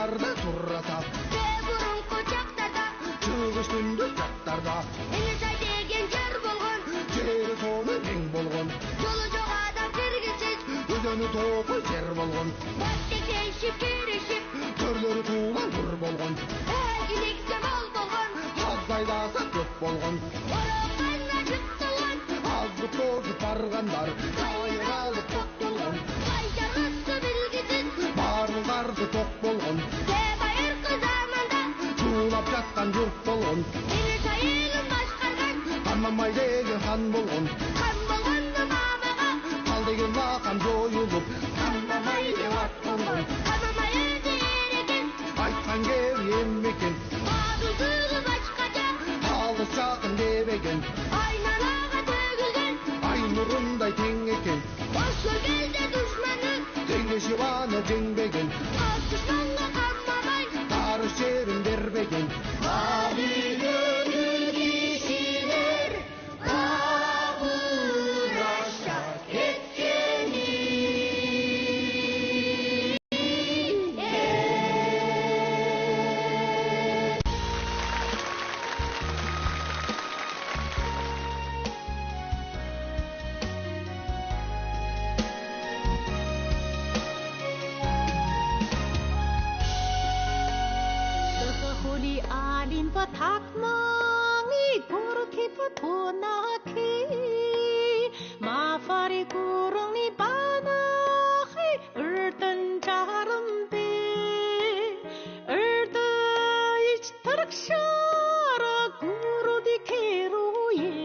Dağlarda turrata burun koçaklarda Çıgış gündüz çatlarda Elisay degen yer bolgon Jeri sonu keng bolgon Yolu çok adam kirgisiz Özönü toğuy jer bolgon Battek değişip girişip Körleri tuğlan tur bolgon Ilikse bol bolgon Hazaylasa köp bolgon Oraqanla çıktılgan Azgı tozu pargandar Kayralı tok bolgon Qaytarısı bilgisiz Barıldardı tok bolgon Sebayır kızamanda Çuğlap jatkan jurt bolgon Elisay elin başkargan Tanmamay degen han bolgon Kan bolgondu babaga Kal degen vakan joyulup Tanmamay devat bolgon Kanamay özü ereken Aytkan gev yemmeken Badıldığı başkaca Alыс жақын дебеген Aynalağa tөгülgen Ay nurunдай тең екен Boş gölgede düşmanı Теңдеші баны жеңбеген Az düşmanla kanmamay Тарыс жерін бербеген Abi gönül kişiler Kabur aşak etkeni Holy alin patakmangi gurki patunaki ma fari kurung ni banahi erdan jarumbe erda ich tarkshara guru dikeruye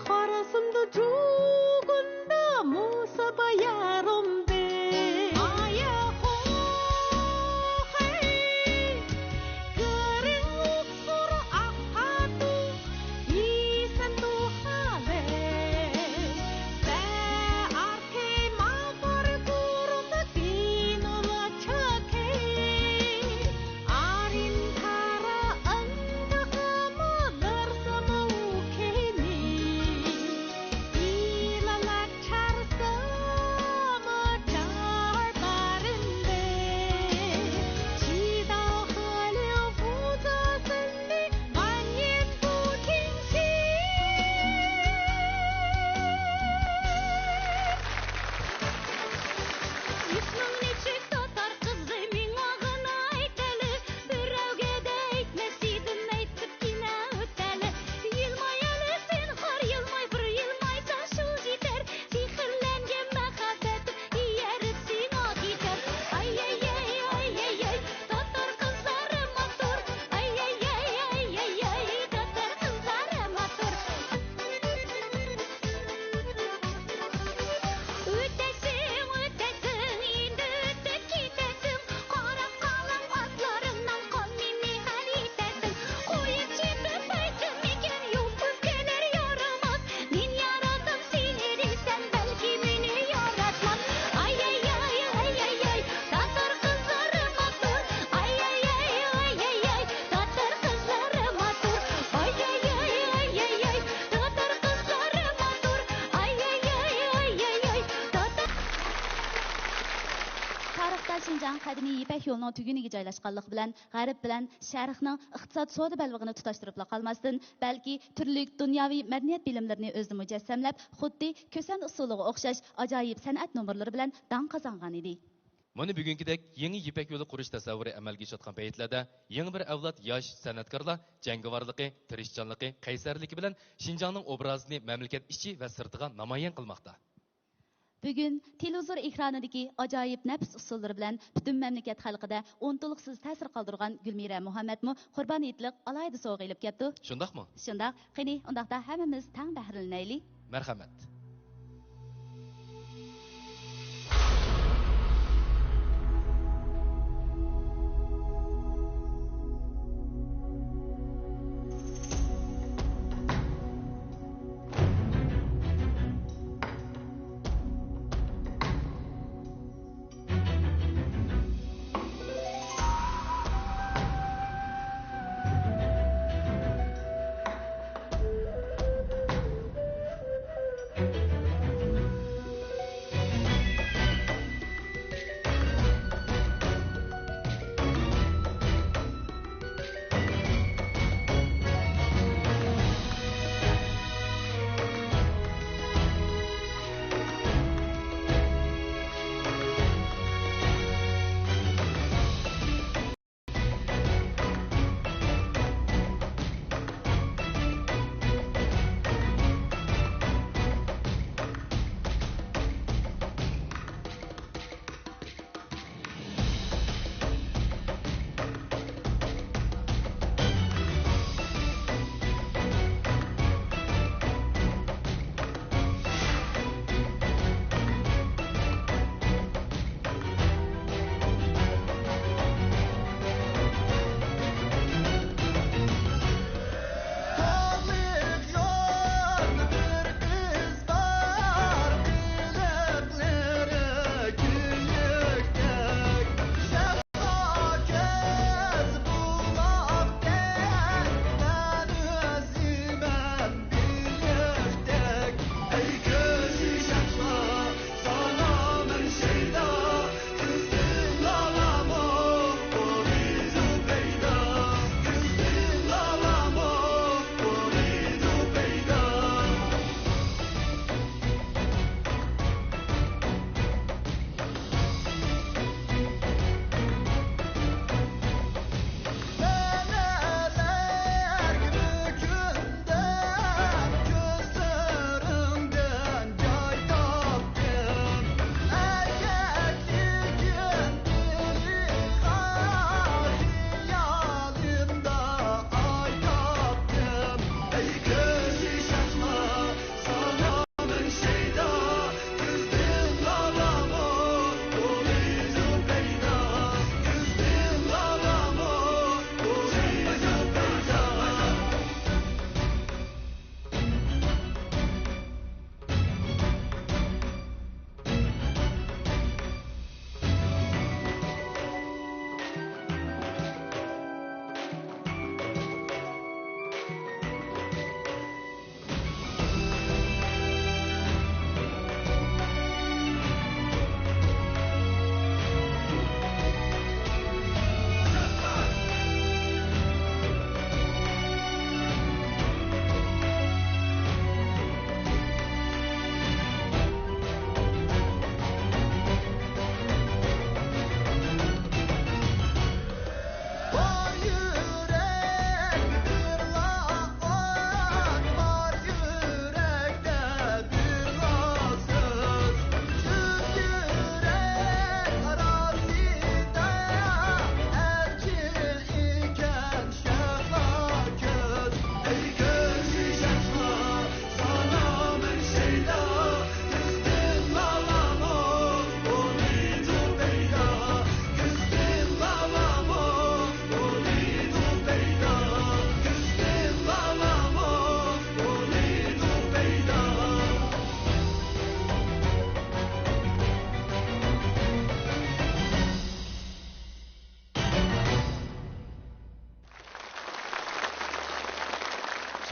kharasımda jugunda musa bayarumbe aya Шинжаң қадимий Ипек yoluның түгүнүгө жайлашканлыгы белән Гарип белән Шәрихнең иктисад сода бәлвигini туташтырып калмастан, бәлки төрлек дөньяви мәдәният билимләрен өзү мөҗәссәмләп, худди көсән усулыга охшаш аҗайып сәнәт номерлары белән дан казанган иде. Mana bugünkidek yeni Ipek yolu qurish tasavvuri amalga oshgan paytlarda yangi bir avlod yosh san'atkorlar jangovarligi, tirishchanligi, qaysarligi bilan Шинжаңның obrazini mamlakat ichi va sirtiga namoyon qilmoqda. Bugun televizor ekranidagi ajoyib nafs usullari bilan butun mamlakat xalqida unutuliqsiz ta'sir qoldirgan Gulmira Muhammadmu Qurbon hayitlik alayda sovg'a ilib keldi. Shundaqmi? Shundaq. Qani, undaqda hammamiz tang bahrilanaylik. Marhamat.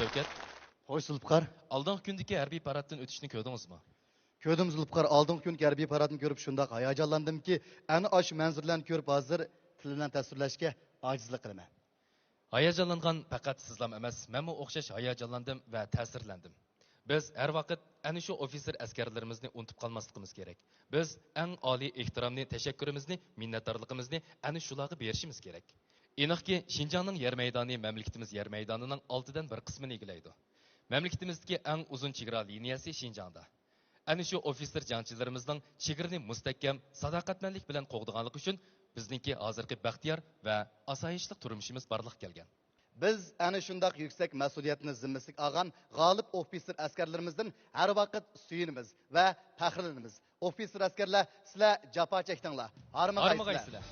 Şevket. Hoş Zülfikar. Aldığın gündeki harbiy paraddan ötüşünü gördünüz mü? Gördüm Zülfikar. Aldığım gün harbiy paradını görüp şundaq hayacanlandım ki, ana aş manzarlarını görüp hazır tilinden tasvirlashga acizlik qilaman. Hayacanlangan fakat sizlam emas, menmi o'xshash hayacanlandım ve ta'sirlandim. Biz her vaqt ana shu ofitser askarlarimizni unutib qolmasligimiz kerak. Biz eng oliy ehtiromni, tashakkurimizni, minnatdorligimizni ana shularga berishimiz kerak. Aniqki, Şinjanning yer maydoni mamlakatimiz yer maydonining 6dan 1 qismini egallaydi. Mamlakatimizdagi eng uzun chegara liniyasi Şinjanda. Ana shu ofitser jangchilarimizning chegarani mustahkam, sadoqatmanlik bilan qo'g'diganligi uchun bizningki hozirgi baxtiyor va osoyishli turmushimiz barliq kelgan. Biz ana shundoq yuksak mas'uliyatni zimmasiga olgan g'olib ofitser askarlarimizdan har vaqt suyunimiz va faxrlanamiz. Ofitser askarlar, sizlar jafo chekdinglar. Harmag'aysizlar.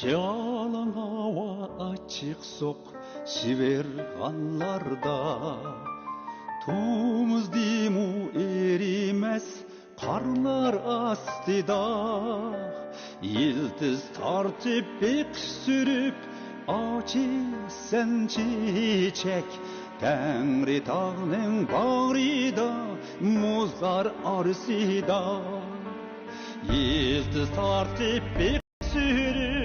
Şalın hava açık sok şiver kanlarda Tumuz dimu erimez karlar astida Yıldız tartıp bek sürüp açı sen çiçek Tengri tağının bağrida muzgar arısida Yıldız tartıp bek sürüp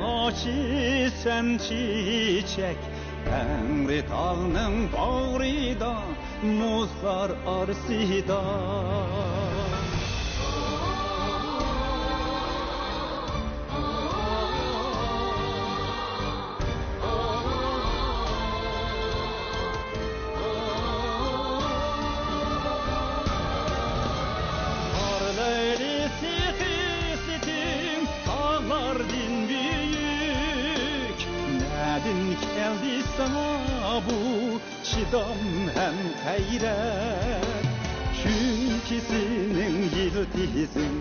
açı sen çiçek Tengri tağının bağrida muzlar arısida Geldi sana bu çidam hem hayret Çünkü senin yıldızın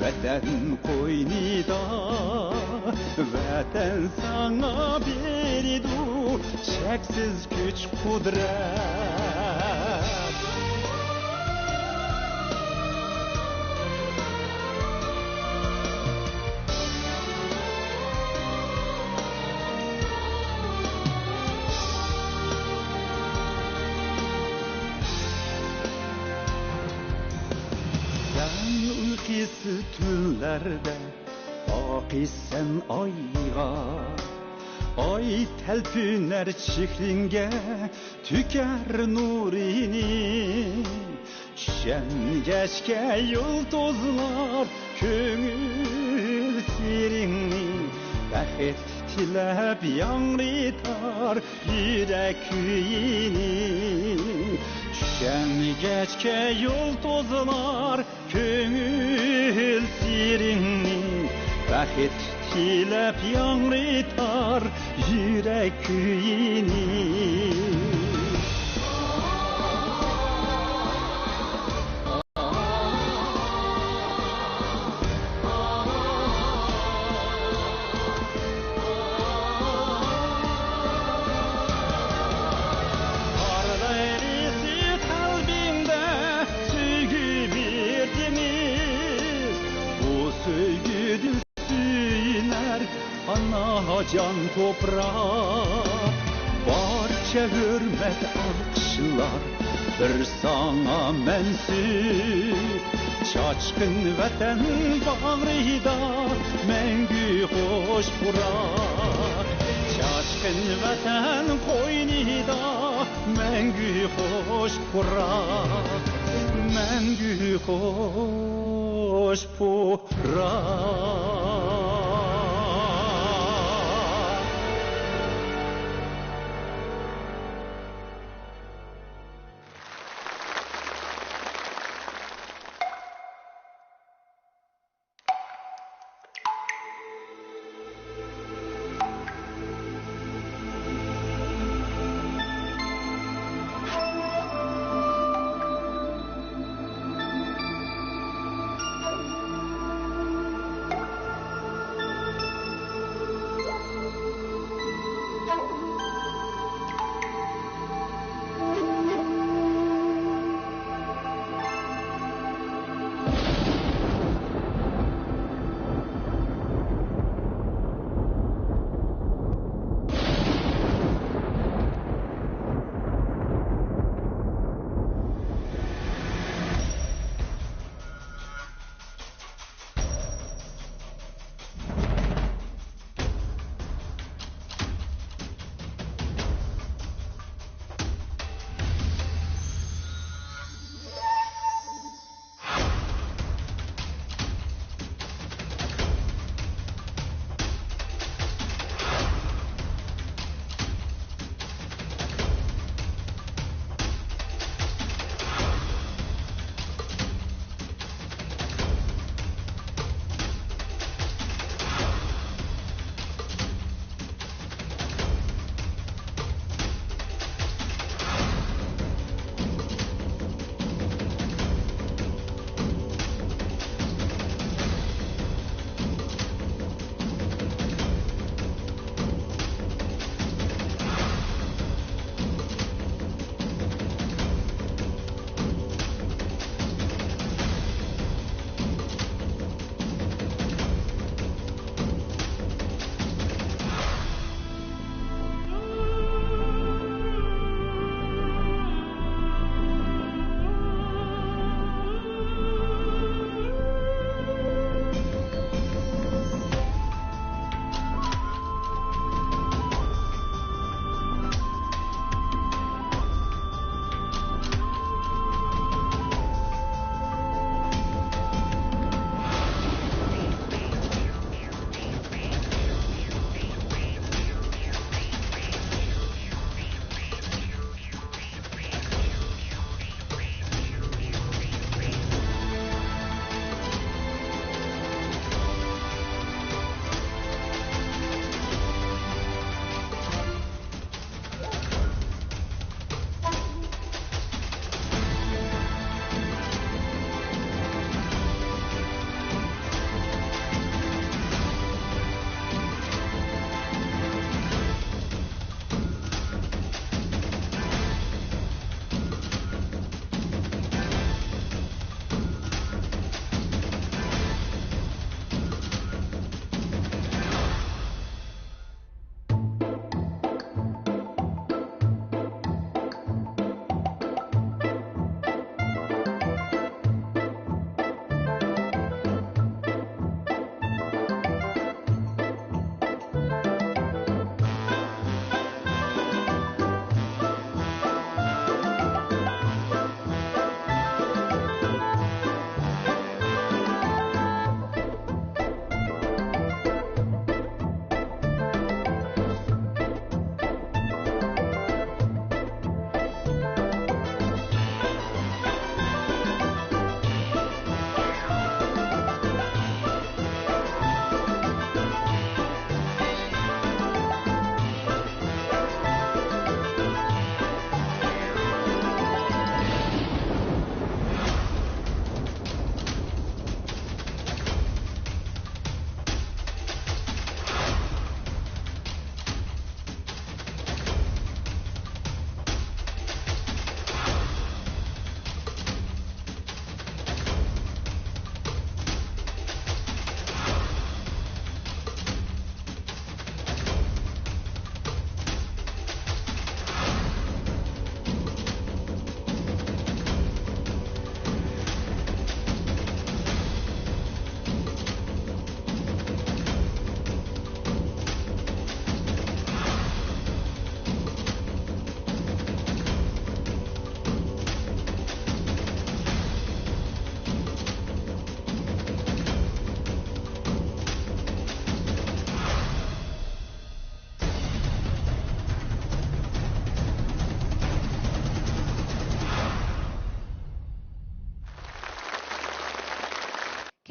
vatan koynida Vatan sana beridu çeksiz güç kudret Uykusu tünlerde baki sen ayga Ay telpüner çihrine tüker nurini Şen geçke yıldızlar köngül sirini Bəxet tilep yanritar yürek yüyini Şen geçke yıldızlar köngül sirini Bəxet tilep yanritar yürek yüyini Can toprak Barça hürmet alkışlar Bir sana mensüp Çaçkın vatan bağrıda Mengü hoş burak Çaçkın vatan koynida Mengü hoş burak Mengü hoş burak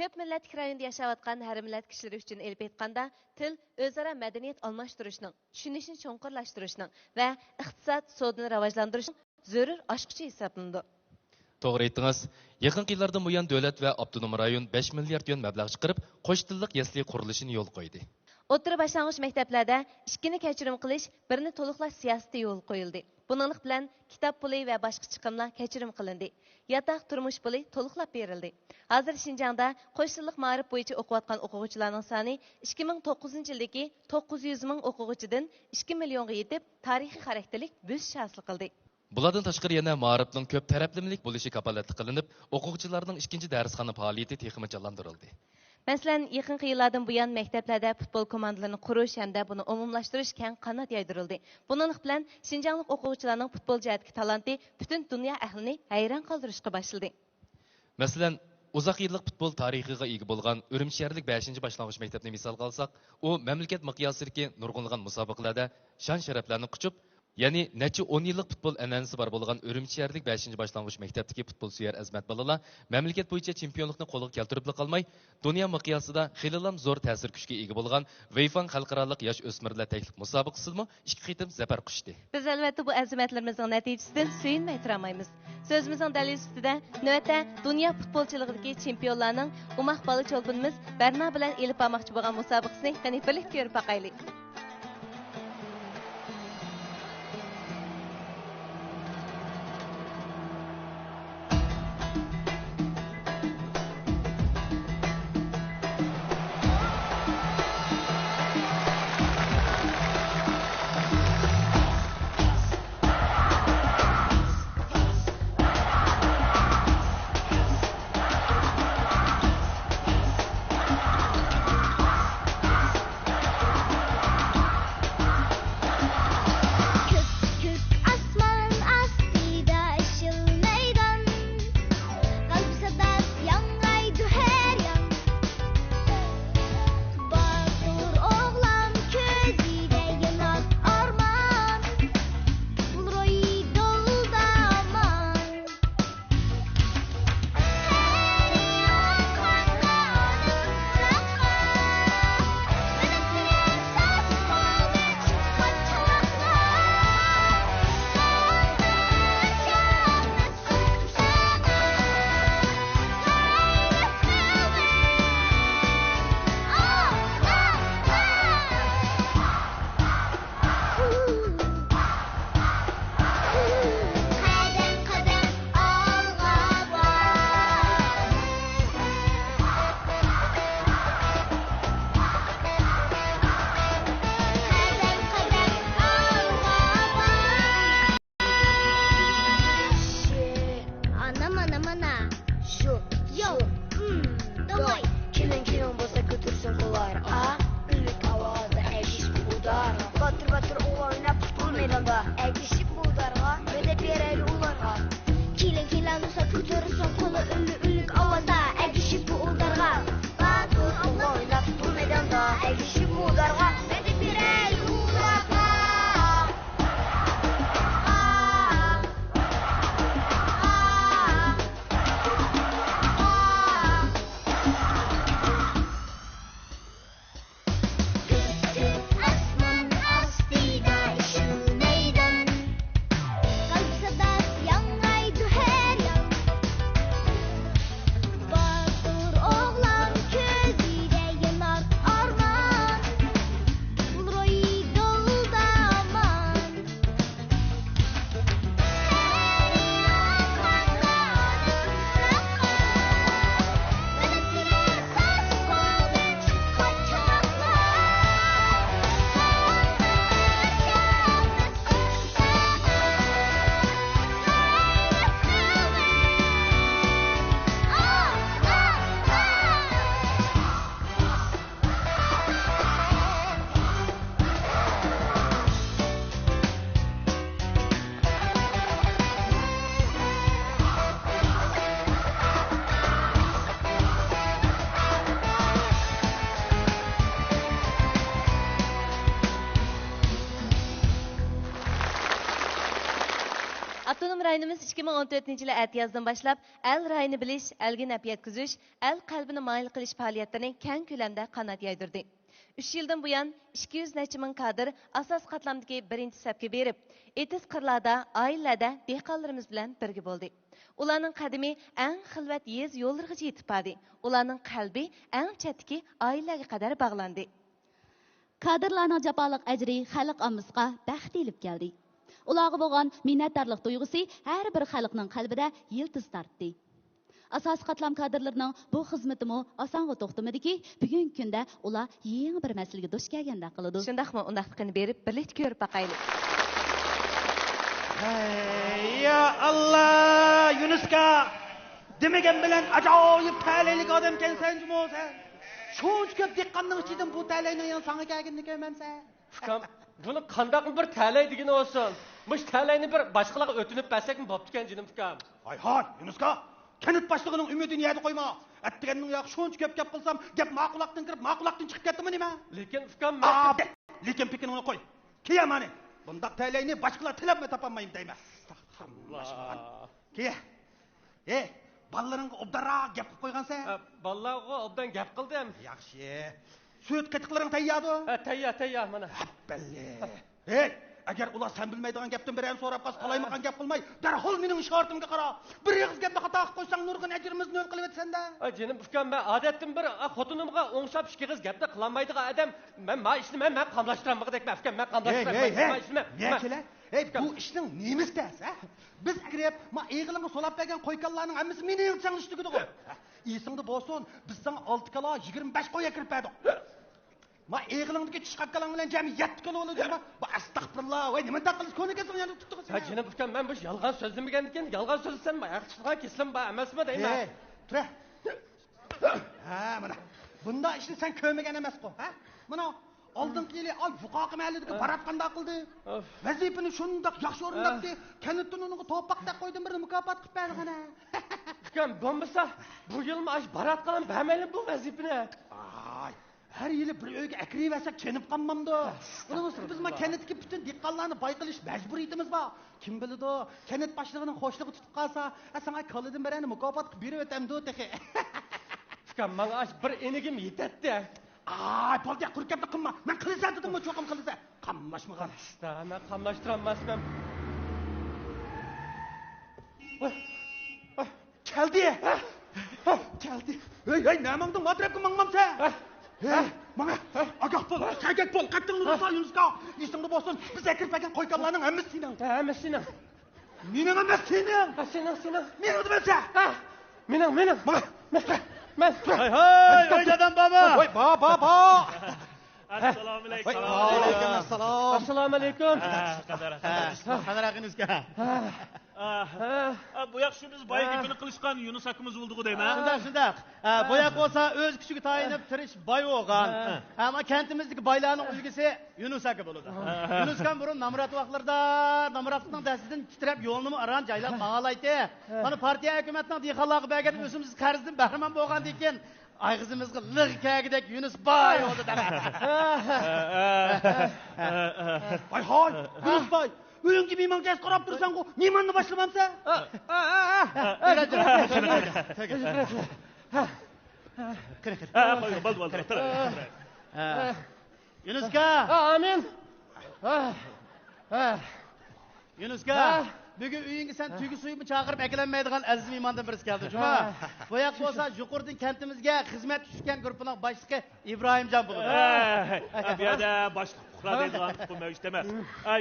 Köp milletlik rayonda yaşayotgan her millet kişileri üçün elib etqanda, til özara madaniyat almashtirishning, tushunishni cho'nqurlashtirishning va iqtisod sodini rivojlantirishning zarur oshquchi hisoblanadi. To'g'ri aytdingiz. Yaqin yillardan buyon davlat va avtonom rayon 5 milliard yuan mablag' chiqarib, qo'sh tillik yasli qurilishini yo'l qo'ydi. O'rta boshlang'ich maktablarda ikkini kechirim qilish, birini to'liqlash siyosati yo'l qo'yildi. Buninglik bilan kitob puli va boshqa chiqimlar kechirim qilindi. Yotoq turmush puli to'liqlab berildi. Hozir Xinjiangda qo'sh tillik ma'rif bo'yicha o'qiyotgan o'quvchilarning soni 2009-yildagi 900 ming o'quvchidan 2 millionga yetib, tarixiy xarakterlik bo'sish hosil qildi. Bulardan tashqari yana ma'rifning ko'p taraflimlik bo'lishi kafolatli qilinib, o'quvchilarning ikkinchi darsxona faoliyati texnik jonlantirildi. Masalan, yaqinqi yillardan buyon maktablarda futbol komandalarini qurish hamda buni umumlashtirish keng qanot yaydirildi. Buning bilan Xinjianglik o'quvchilarning futbol jihatdagi talanti butun dunyo ahlini hayron qoldirishga boshladi. Masalan, uzoq yillik futbol tarixiga ega bo'lgan Urumchi shaharlik 5-boshlang'ich maktabni misol olsak, u mamlakat miqyosidagi nurg'unlagan musobaqalarda shon-sharaflarni quchib, ya'ni necha 10 yillik futbol an'anasi bor bo'lgan Urumchi shaharlik 5-boshlang'ich maktabdagi futbol suyar azmat bolalar mamlakat bo'yicha chempionlikni qo'lga keltirib qolmay, dunyo miqyosida xililam zo'r ta'sir kuchga ega bo'lgan Weifang xalqaroliq yosh o'smirlar teklik musobaqasida 2 qitim zafar quchdi. Biz albatta bu azamatlarimizning natijasidan suyunmay turmaymiz. Sözümüzün dalil üstüde növətdə dünya futbolçuluğundakı çempionlarning umaq balı çolbunimiz Berna bilan elib almoqchi bo'lgan musobaqasini qani birlikda ko'rib baqaylik. rayonimiz 2014-yil ətiyazdan başlap, əl rayını biliş, əlgi nəp yetküzüş, əl qəlbini mayil qilish fəaliyyətlərini kən köləmdə qanat yaydırdı. 3 yıldan bu yan 200 neçə min kadr asas qatlamdaki birinci səpki berib, etiz qırlarda, ailədə dehqanlarımız bilan birgi boldu. Ularning qadimi ən xilvat yez yo'llargacha yetib bordi. Ularning qalbi ən chetdagi ailəga qadar bağlandı. Kadrlarning jafoliq ajri xalq ommasiga baxt elib keldi. Ularga bo'lgan minnatdorlik tuyg'usi har bir xalqning qalbida yiltiz tortdi. Asas qatlam kadrlarining bu xizmatimi osonga to'xtamadiki, bugungi kunda ular yangi bir masalaga duch kelganda qiladi. Shundaqmi, undaqligini berib, birlikda ko'rib baqaylik. Ya Allah, Yunuska! Demagan bilan ajoyib ta'laylik odam ekansan, jumo'san. Shuncha ko'p diqqatning ichidan bu ta'layni yana sanga kelganini ko'rmansan. Ukam, buni qandaq bir ta'lay degani olsin. Mush ta'layni bir boshqalarga o'tinib bersak-mi bo'pti ekan, jinim ukam. Ayhon, Yunuska! Kanat boshlig'ining umidini yerda qo'yma. Attiganning yo'q, shuncha ko'p gap qilsam, gap ma'qulaqdan kirib, ma'qulaqdan chiqib ketdimi nima? Lekin ukam, lekin pekinini qo'y. Kiyamani. Bundaq ta'layni boshqalar tilab topolmayman deyman. Kiya. Ballarining obdara gap qilib qo'ygansan. Ballarga obdan gap qildim. Yaxshi. Suut qatiqlaring tayyormi? Tayyor mana. Hey, agar ular sen bilmaydigan gapdan birini so'rab qolsa, qalaymagan gap qilmay, darhol mening ishoratimga qara. Bir yig'iz gapni xato qilib qo'ysang, nurg'un ajrimizni nol qilib etsan-da. Jinim ukam, men odatdan bir xotinimga o'ngshab ikkigiz gapni qilolmaydigan odam, men men qamlashtiramagidek, ukam, men qamlashtiramman. Hey, bu ishning nemiz tas, ha? Biz kirib, ma eğilimga solab bergan qo'ykanlarning hammasi mening changlishligidi-ku. Esingda bo'lsin, biz sana 6 kilo 25 qo'ya kirib berdik. Ma eğilimdagi chiqqanlar bilan jami 7 kilo bo'ladi. Bu astag'firullah, voy nima taqilish ko'nikasan yana tutdiq. Ha, jinim ukam, men bu yolg'on so'zlamagan ekan, yolg'on so'zlasam, yaxshiga keslim ba emasmi deyman. Hey, tura. Ha, mana. Bunda ishni sen ko'rmagan emas-ku, ha? Mana oldingi yili yuqoqi mahalladagi barat qanday qildi? Vazifani shundoq yaxshi o'rindabdi. Kanatdan unga to'paqda qo'ydim, bir mukofot qilib berdi qana. Ukam, bo'lmasa bu yilmi ash barat qilib bermayli bu vazifani. Ay, har yili bir uyga akriversak chenib qolmamdi. Biz ma kanatga butun diqqatlarni boy qilish majburiyatimiz bor. Kim biladi, kanat boshlig'ining xo'shligi tutib qolsa, sana qolidan berani mukofot qilib berib o'tamdi o'taqa. Ukam, menga ash bir enigim yetadi. Ay, bo'ldi, qurqabni qilma. Men qilasan dedim-mi, cho'qim qilsa. Qammashmagan. Men qammashtirammasman. Keldi. Keldi. Hey, namangdan matrapga mangmamsa. Hey, mana, agah bo'l, sagat bo'l, qattingni sal Yunuska. Esingda bo'lsin, biz akirpagan qo'yganlarning hammasi sening. Hammasi sening. Mening emas sening. Sening. Meni demasa. Mening. Men. Hey, dadam baba. Voy, baba. Assalomu alaykum. Assalomu alaykum. Qadar aqinizga. Bu yoq shu biz boyagi kuni qilishgan Yunus akamiz bo'ldi-ku deyman. Shundaq. Bu yoq bo'lsa o'z kuchiga tayinib tirish boy bo'lgan. Ammo kentimizdagi boylarning ulgisi Yunus aka bo'ladi. Yunus ham burun namrat vaqtlarda namratning dasidan titrab yo'lni aran joylab ma'alaydi. Mana partiya hukumatning dehqonlarga bergan o'zimiz qarzdan bahramand bo'lgan ekan. Ayg'izimizga lig kagidek Yunus boy bo'ldi dana. Voy hoy, Yunus boy. Uyingga mehmonchas qarab tursan-ku, mehmonni boshlamamsa? Yunuska. Amin. Yunuska. Bugun uyingga sen tuygi suyibni chaqirib aklanmaydigan aziz mehmondan birisi keldi. Shuma. Bu yoq bo'lsa, Juqurdan kentimizga xizmat tushgan guruhining boshlig'i Ibrohimjon bo'ladi. Bu yerda boshliq fuqaro deydigan qo'ymoq emas.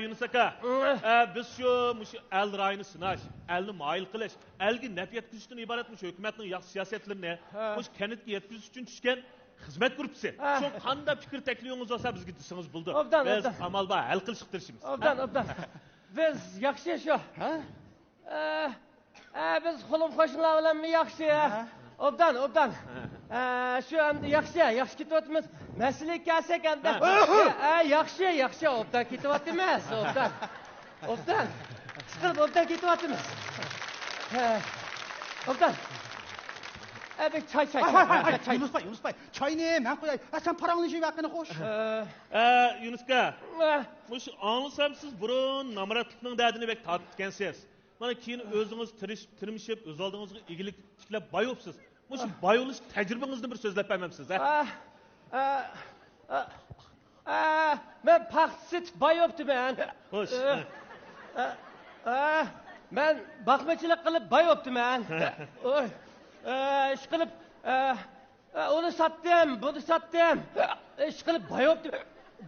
Yunus aka, biz shu el rayini sinash, elni moyil qilish, elga naf yetkazishdan iborat shu hukumatning yaxshi siyosatlarini shu kanatga yetkazish uchun tushgan xizmat guruhi. Shu qanday fikr taklifingizz bo'lsa bizga desangiz bo'ldi. Biz amal bor, hal qilishga tirishamiz. Obdan. Biz yaxshi shu. Biz qo'lim qo'shnilar bilan yaxshi. Obdan. Shu endi yaxshi ketyapmiz. Masala kelsak endi. Yaxshi, obdan ketyapmiz, obdan. Chiqib obdan ketyapmiz. Obdan. Abi çay. Yunus Bey, çay ne? Ben koyayım. Sen paranı yiyip hakkını koş. Yunuska, muş anlasam siz burun namaratlıkның derdini bek tatitkensiz. Mana keyin o'zingiz tirmishib, o'z oldingizga egilik tiklab boyopsiz. Mana shu boyolish tajribangizni bir so'zlab bermamsiz, Men paxsit boyoptiman. Xo'sh. Men baxmachilik qilib boyoptiman. Oy. Ish qilib onu satdim, bunu satdim. Ish qilib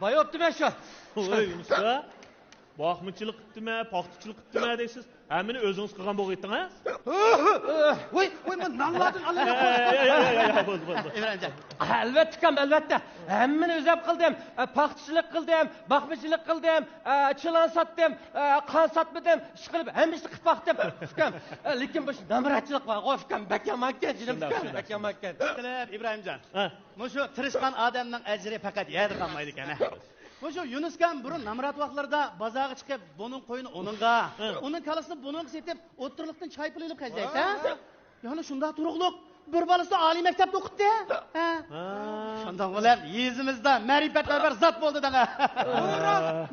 boyoptiman shu. Voy, Yunuska. Baxmachilik qilibdimi, paxtachilik qilibdimi deysiz? Hammani o'zingiz qilgan bo'g'aytding, ha? Voy, men nangladin Bo'ldi. İbrahimcan. Albatta. Hammani o'zim qildim. Paxtachilik qildim, baxmachilik qildim, chilan satdim, qon satmadim, ish qilib hammasini qilib baxtim. Fikam. Lekin bu namratchilik bor, fikam, bakamakkan, bakamakkan. Qilib, İbrahimcan. Mushu tirishgan odamning ajri faqat yerda qolmaydi ekan. Mushu Yunuskam burun namrat vaqtlarida bozorga chiqib, buning qo'yini onunga, uning kalasini buning setib, o'tirliqdan choy pul olib qaytaydi. Yani shunda turuqliq bir balasi oliy maktabda o'qitdi. Shundan bo'lib, yezimizda ma'rifatparvar zot bo'ldi daga.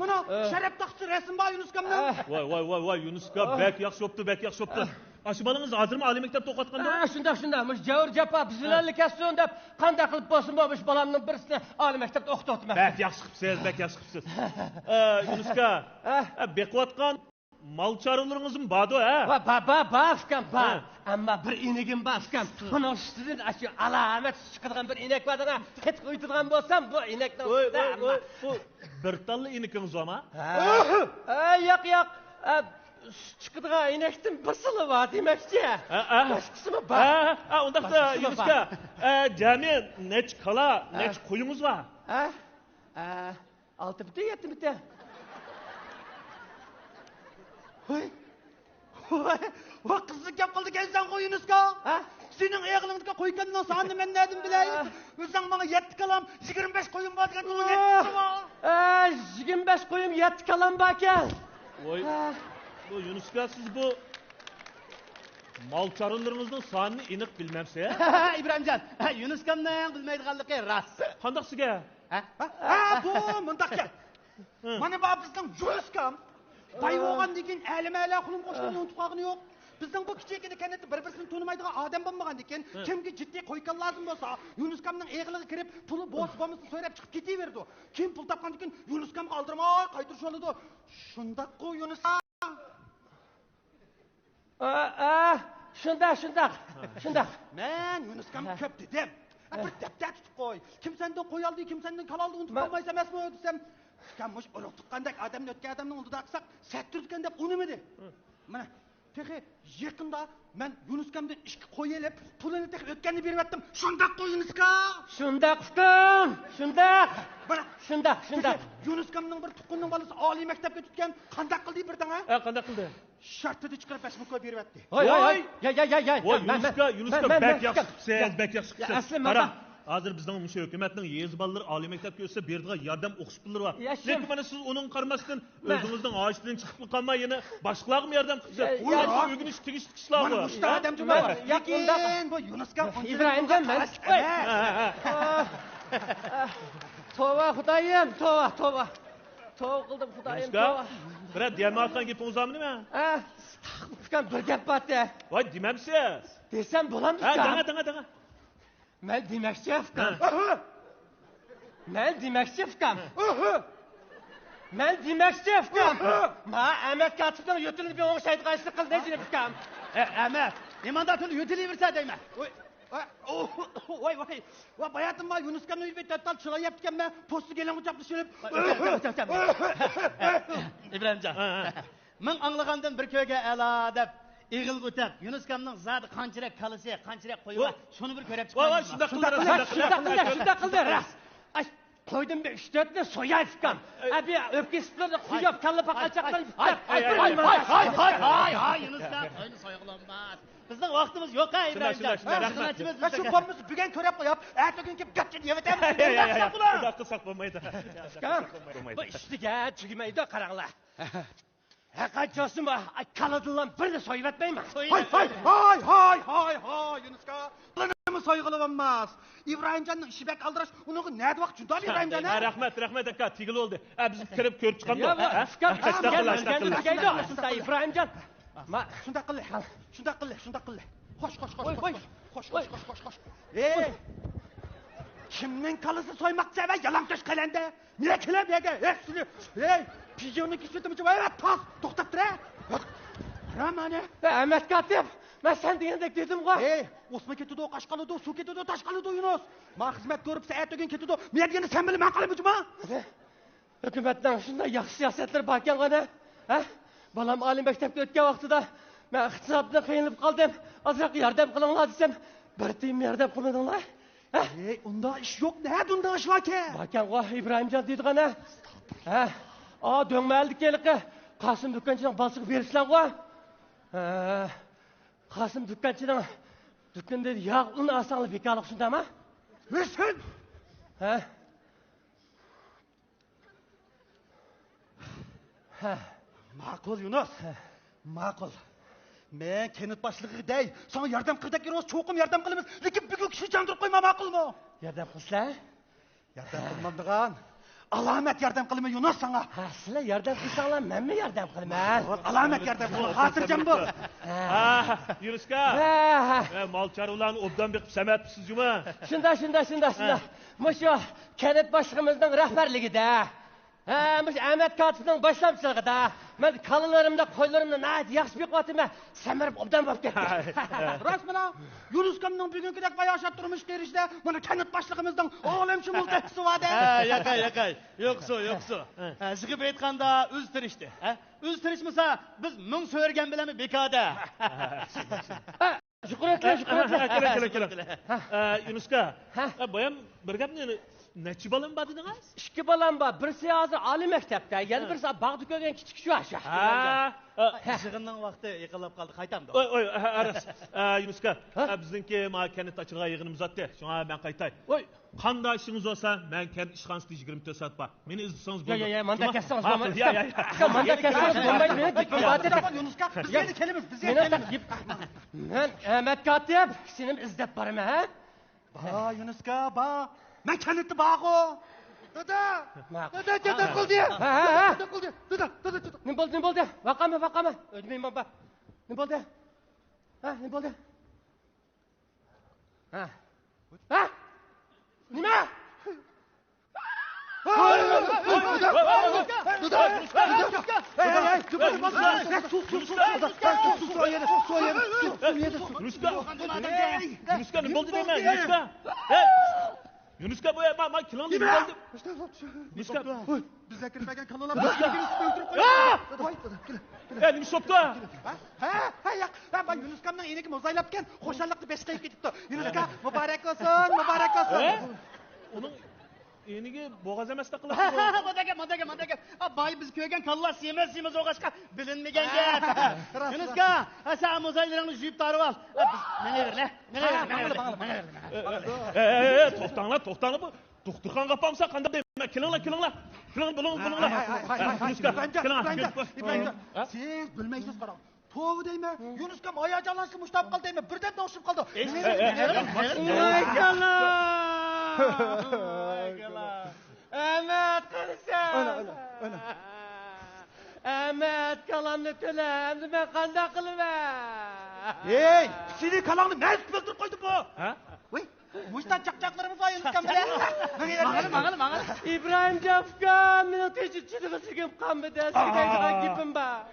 Mana sharaf taqsi Rasimboy Yunuskamdan. Voy, Yunuska bek yaxshi bo'pti. Aşı balangiz hozirmi oliy maktabda o'qiyotganda? Shunda. Mush javr japa bizlarni kasson deb qanday qilib bo'lsin bo'lmish balamning birisini oliy maktabda o'qitibman. Bek yaxshi qilibsiz. Yunuska, beqiyotgan mal choralaringizmi bordi, ha? Bafkam. Ammo bir inegim bafkam. Buni ustidan shu alamat chiqadigan bir inek bor-da. Hech qo'ytirgan bo'lsam, bu inekni bu bir talla inekingiz bormi? Yo'q. Çıkıdığına inektin basılı var demekçi. Başkası mı bak? Ondaqda Yunuska, cami neç kala, neç koyunuz var? 6 bitti, 7 bitti. Vay kızlık yap kaldı gelsen koy Yunuska. Senin ayaklarındaki koykandan sandı ben nedim bileyim. Özden bana 7 kalam 25 koyun var. 25 koyun 7 kalam bakken. Bu Yunuska siz bu mal çarılarınızın sanını inik bilmemse ya? İbrahimcan, Yunuskamdan bilmeydiganligi rast. Qandaq sizga? Bu mundaq gel. Mana bu bizning Yunuskam. Bay bo'lgan degan alima qulum qo'shni unutib qolgani yo'q. Bizning bu kichikida kanatda bir-birini tonimaydigan odam bo'lmagan ekan. Kimga jiddiy qo'ygan lazım bo'lsa, Yunuskamning eg'iliga kirib, puli bo'lsa so'rab chiqib ketaverdi. Kim pul topgan ekan, Yunuskamga oldirmay qaytirish oladi. Shundaq-ku Yunuskam. Shundaq. Men Yunuskam ko'p dedim. Bir daftar tutib qo'y. Kim sendan qo'y oldi, kim sendan kal oldi unutib qolmaysan emasmi desam, kammush uruq tuqqandek odamni o'tgan odamni oldida qilsak, sattirgan deb unimidi. Mana tehi yaqinda men Yunuskamdan 2 qo'y elib, pulini tehi o'tganni berib atdim. Shundaq qo'y Yunuska. Shundaq. Yunuskamning bir tuqqunning bolasi oliy maktabga tutgan, qandaq qildi birdan ha? Qandaq qildi? Shartida chiqarib pashmuko berib atdi. Voy. Yunuska bek yaxshi. Qara. Hozir bizning mushu hukumatning yez bolalar oliy maktabga o'tsa berdigan yordam o'qish pullari bor. Lekin mana siz uning qarmasdan o'zingizning oshdan chiqib qolmay yana boshqalarga yordam qilasiz. O'rganish tegishli ishlar bor. Mana bu odam juma. Lekin bu Yunuskam İbrahimcan men. Tova Xudoyim, tova. Tova qildim Xudoyim, tova. Biroq demayotgan gapingiz bormi? Fikam bir gap bor-da. Voy, demamsiz. Desam bo'ladimi? Danga. Men demoqchi fikam. Ma Ahmet Katib'den yötülü bir oğuşaydı kaçtı kıl ne diyeyim fikam. Ahmet, nimanda tül yötüleverse deyme. Vay bayatım var Yunuskam'ın bir tattal çıra yaptıkken ben postu gelen uçaklı şöyle. İbrahimcan. Men anlagandın bir köyge ala dep İğil ötep, Yunuskamның zadı qançıraq kalısı, qançıraq qoyu var. Şunu bir körep çıkmayın. Vay, şunda qıldı, rast. Koydum bir 3-4'ne soyay fikam. Abi öpkesiplerine kuyup kallı pakacaklar. Hay, Yunuskam, oyunu soyuqlanmaz. Bizning vaqtimiz yo'q ha, İbrahimcan. Shu qo'mimiz bugun ko'rib qo'yib, ertaga kelib gapcha deyotamiz. Uzoq qilsak bo'lmaydi. Fikam, bu ishtiga tugmaydi, qaranglar. Qanchasi kaladılan bir de soyup etmeyim. Hay, Yunuska. Planımı soyğulamaz. İbrahimcan'ın işi bek aldıraş, onu ne vaqt junda İbrahimcan'a? Rahmet aka, tigil oldu. Biz kirib ko'rib chiqamdi. İbrahimcan, Shunday qilli. Xo'sh. Kimning kalisi soymoqchi va yalangtosh qalanda? Nima kelib yaga? Pijonni kisvetimichi va tas to'xtab tur. Ramani. Ahmet Katip, ben sen degandek dedim-ku. Osma ketidi, Qashqalidi, suv ketidi, Tashqalidi Yunus. Men xizmat ko'rib saat o'gin ketidi. Men deganda sen bilib men qilibmi? Hukumatdan shunday yaxshi siyosatlar bor ekan-ku. Ha? Balam oliy maktabga o'tgan vaqtida men iqtisodda qiynalib qoldim. Ozroq yordam qilinglar desam, bir tiyin yordam qilmadinglar. Unda ish yo'q. Nima unda ish bor ekan? Bakan-ku İbrahimjon deydi-gana. Ha? Döngməldik Qasım dükkançının balçığı verişlan-ku. Qasım dükkançının dükkanda yağ un alsanlı bekarlık şunda mı? Versin! Ma'qul Yunus. Ma'qul. Men kenit boshlig'iday sana yordam qildik Yunus, cho'qim yordam qilamiz. Lekin bugun kishi jandirib qo'yma, ma'qulmi? Yordam qilsizlar? Yordam qilmamdigan. Alamet yordam qilma Yunus sana. Sizlar yordam qilsanglar, menmi yordam qilaman? Alamet yordam qil. Xotirjam bo'l. Yunuska. Mal chorvalarni obdan biqib samatibsiz-mi? Shunda. Mushu kenit boshlig'imizning rahbarligida. Mush Ahmet Katipning boshlamchiligida men kalalarimda, qo'ylarimni nayt yaxshi beqotima samirib obdan bo'lib ketdi. Rost mana Yunuskamning bugungidek bayoshat turmush berishda mana kenit boshlig'imizning olamshumul tahsisi borda. Yakay. Yo'qso. Sig'ib aytganda o'ztirishdi. O'ztirishmasa biz ming so'rgan bilanmi bekoda. Shukuratlar. Yunuska. Boyam bir gapni nechi balam bor dedingiz? 2 balam bor. Birisi hozir oliy maktabda, yana birisi bog'da ko'rgan kichik shu asha. Yig'inning vaqti yiqilib qoldi, qaytamdi. Aras. Yunuska, bizningki kanit ochilgan yig'inimiz o'tdi. Shunga men qaytay. Qanday ishingiz bo'lsa, men kan ishxonasida 24 soat bor. Meni izlasangiz bo'ladi. Manda kelsangiz bo'lmaydi. Manda kelsangiz bo'lmaydi. Yunuska, biz endi kelamiz. Men Ahmet Katip, seni izlab boraman, ha? Yunuska, ba. Men kanitni bog'u. Dada qildi. Dada. Nima bo'ldi? Vaqama. O'tmayman ba. Nima bo'ldi? Nima bo'ldi? Nima? Yunuska nima bo'ldi deyman? Yunuska bu ma kilon nima bo'ldi? Yunuska bizga kirmagan kalolar bizga o'tirib qo'ydi. Nima shopda? Ben Yunuskamdan enigi mozaylabken xo'shalliqni besh qo'yib ketibdi. Yunuska muborak olsun. Uning enigi bo'g'az emasda qiladi. Modaga. Boy biz ko'rgan kallar siymas o'g'ashqa bilinmagan gap. Yunuska, sen mozaylaringni yuyib tarib ol. Mene ver. To'xtanglar bu. Doktorxon qapamsa qanday deyman? Kelinglar. Bulinglar. Siz bilmaysiz qara. To'g'ri deyman. Yunuska hayajonlanib mushtab qoldi deyman. Birdan noshib qoldi. Ahmet qilsan. Ahmet kalanni to'lam, nima qanday qilaman? Seni kalangni men bildirib qo'ydim bu. Muştan çakçaklarımız var Yunuskam bilen. Mağıl. İbrahim Cafkan, benim teşhitçidim ısırgım kanmıdı. Sıkaydıgan gipim ba.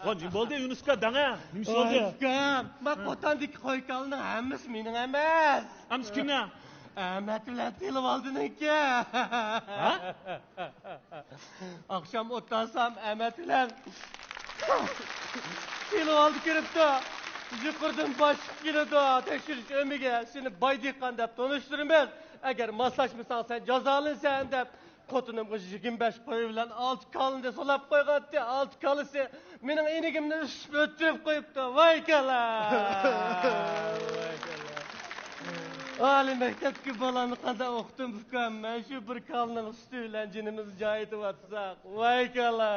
Nima bo'ldi Yunuska dana? Nima bo'ldi? Yunuskam, bak otandaki koykalının hemimiz minin emas. Hemimiz kimne? Ahmet bilen telif aldın ki. Akşam otlansam Ahmet bilen telif aldı kiripti. Yukarıdan baş kiloda tekşiriş ömüge seni baydıkkan dep tanıştırmaz. Eğer masajmısan sen cazalınsan dep kotunum 25 koyu bilen alt kalın de solap koygattı. Alt kalısı benim enigimden öttürüp koyup da vay kala. Ali mektepki balanı kadar okudum bukan ben şu bir kalının üstüyle cinimiz cahidi vatsak. Vay kala.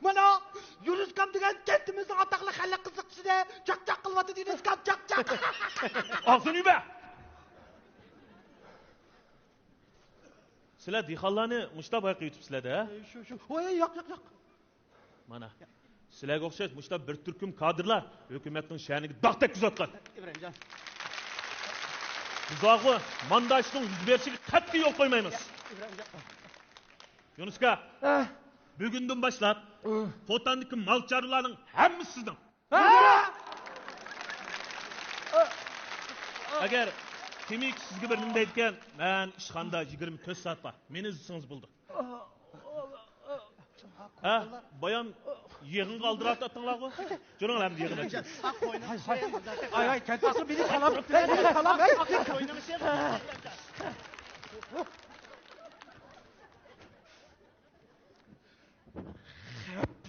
Mana Yunus kam degan kentimizning atoqli xalq qiziqchisi chaq-chaq qilyapti Yunus kam chaq-chaq. Ağzını be! Sizler dihallani muşta bayqı yutibsizlar da? Şu. Oy, yo'q. Mana. Sizlarga o'xshash muşta bir turkum kadrlar hukumatning sha'niga dog'dak kuzatgan. İbrahimcan. Biz og'u mandashning yuz berishiga qat'iy yo'l qo'ymaymiz. Yunuska, bugundan boshlab Xotandagi mal chorlarning hammasi sizning. Agar kimik sizga bir nima deydigan, men ishxonada 24 soat bor. Meni izlasangiz bo'ldi. Bayan yığın qaldıraq atdыңlarғы? Жүріңіз әмді yığın açın. Ay, kentası beni salam. Beni salam.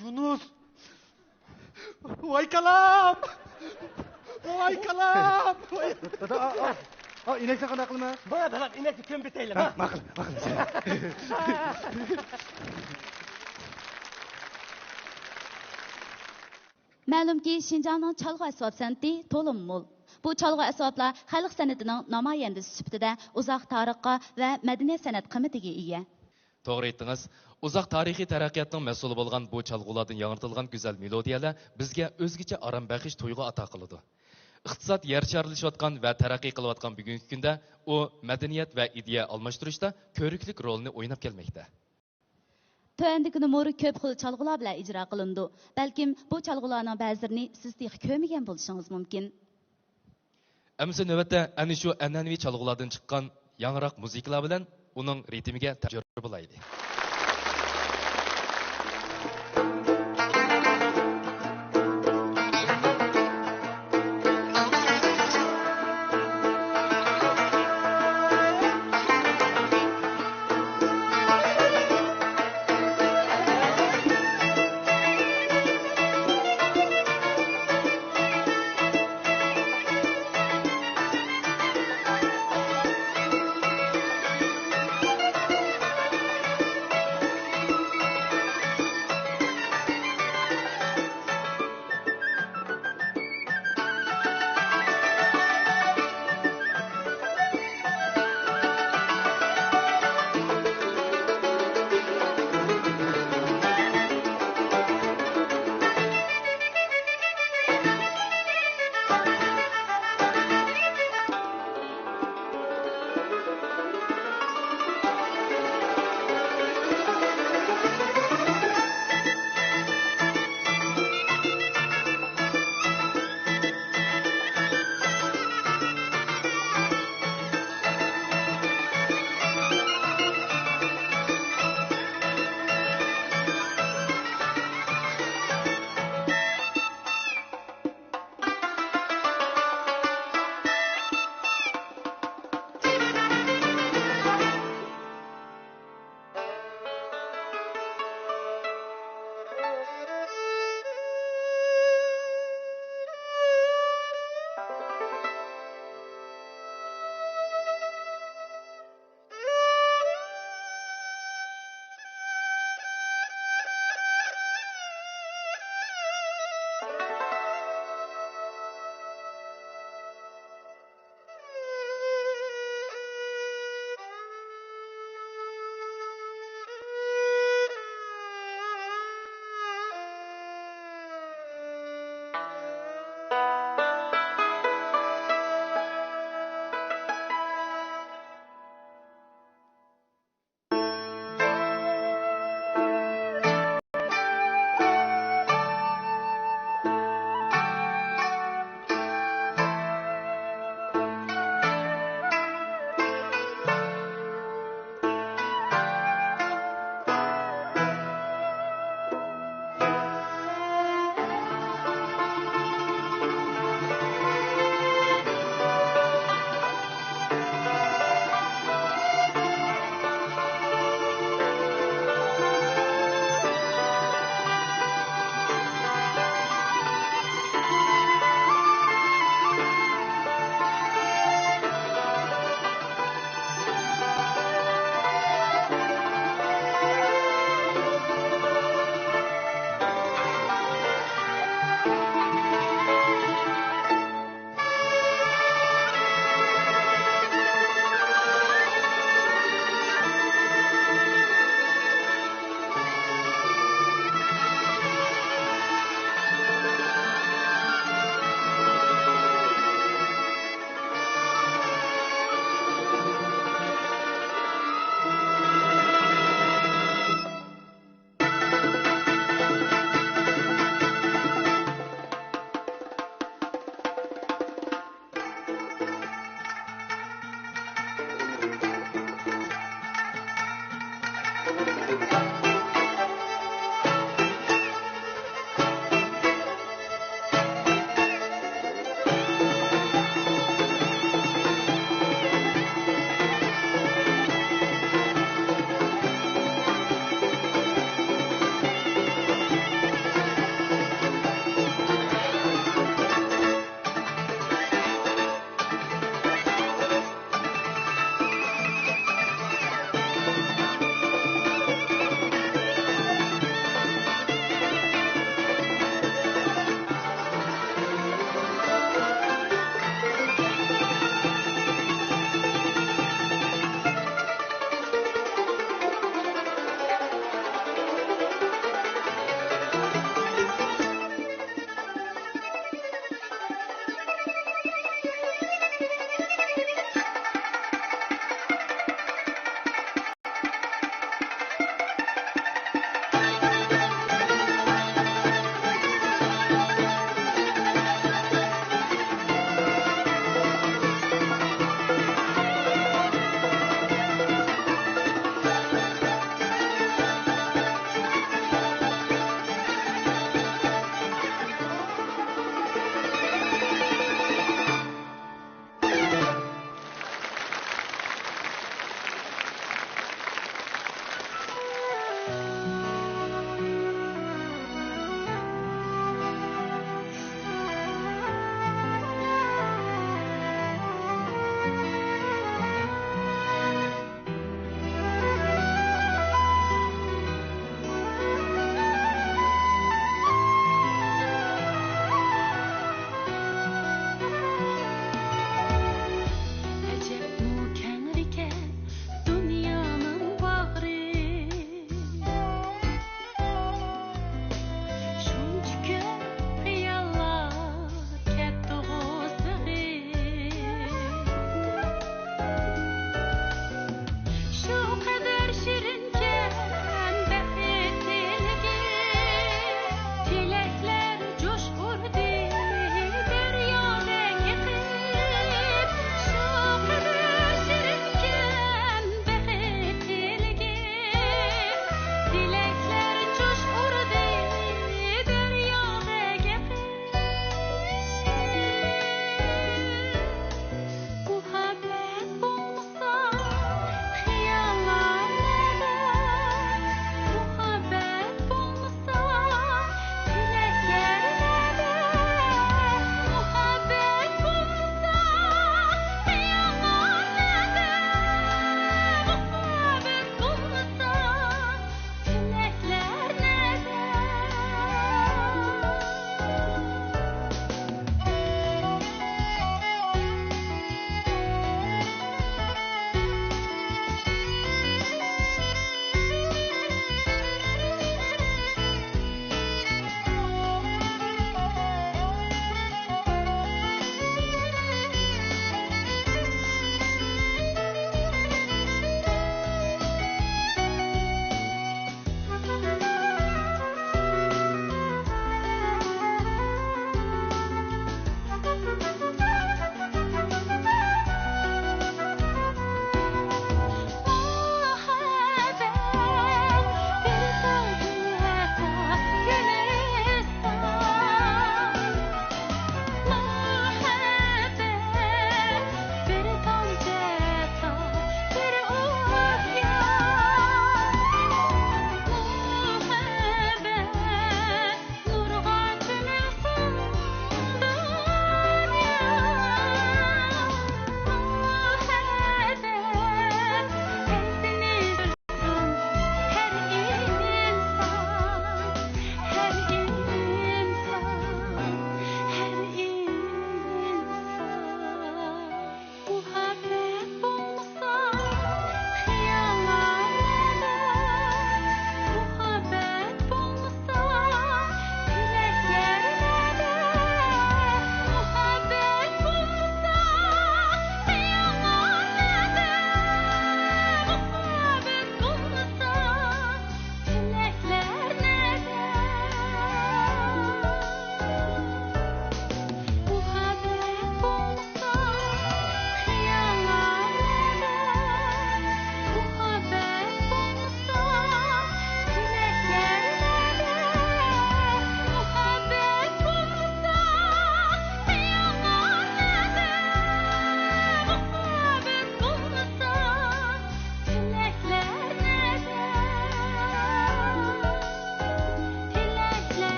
Yunus. Vay kalam. Vay kalam. İnekse qana qilma. Boya dalam inekni kim biteylim. Maqıl. Ma'lumki, Şinjanning chalg'u asbob san'ati to'lim mo'l. Bu chalg'u asboblar xalq san'atining namoyandasi sifatida uzoq tarixga va madaniyat san'at qiymatiga ega. To'g'ri aytdingiz. Uzoq tarixiy taraqqiyotning mas'uli bo'lgan bu chalg'ulardan yangitilgan go'zal melodiyalar bizga o'zgacha aram bag'ish tuyg'u ato qiladi. Iqtisod yer charlashayotgan va taraqqiy qilayotgan bugungi kunda u madaniyat va ideya almashtirishda ko'rikli rolni o'ynab kelmoqda. Tövəndəki numuru köp xil çalğılar bilan icra qılındı. Bəlkім bu çalğılarning ba'zilarini siz tək ko'rmagan bo'lishingiz mumkin. Əmsə növbətdə ana shu an'anaviy çalğılardan chiqqan yangroq musiqalar bilan uning ritmiga tajriba qilaylik.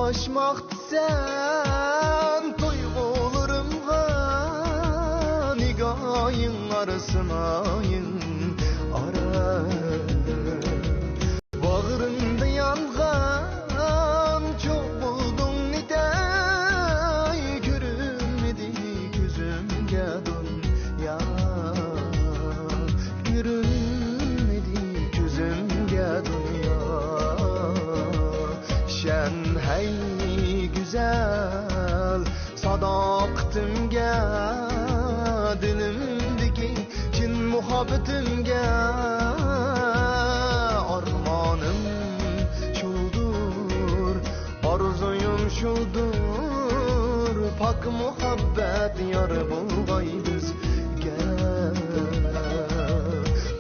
Aşmaktı sen duygularımga nigahın arasınayın ara bağrımda yangan çok buldum nidey görünmedi gözümge dünya görünmedi gözümge dünya şen hey güzel sadaqatimge dilimdeki kin muhabbetimge armanım şuldur arzuyum şuldur pak muhabbet yar bulgay bizge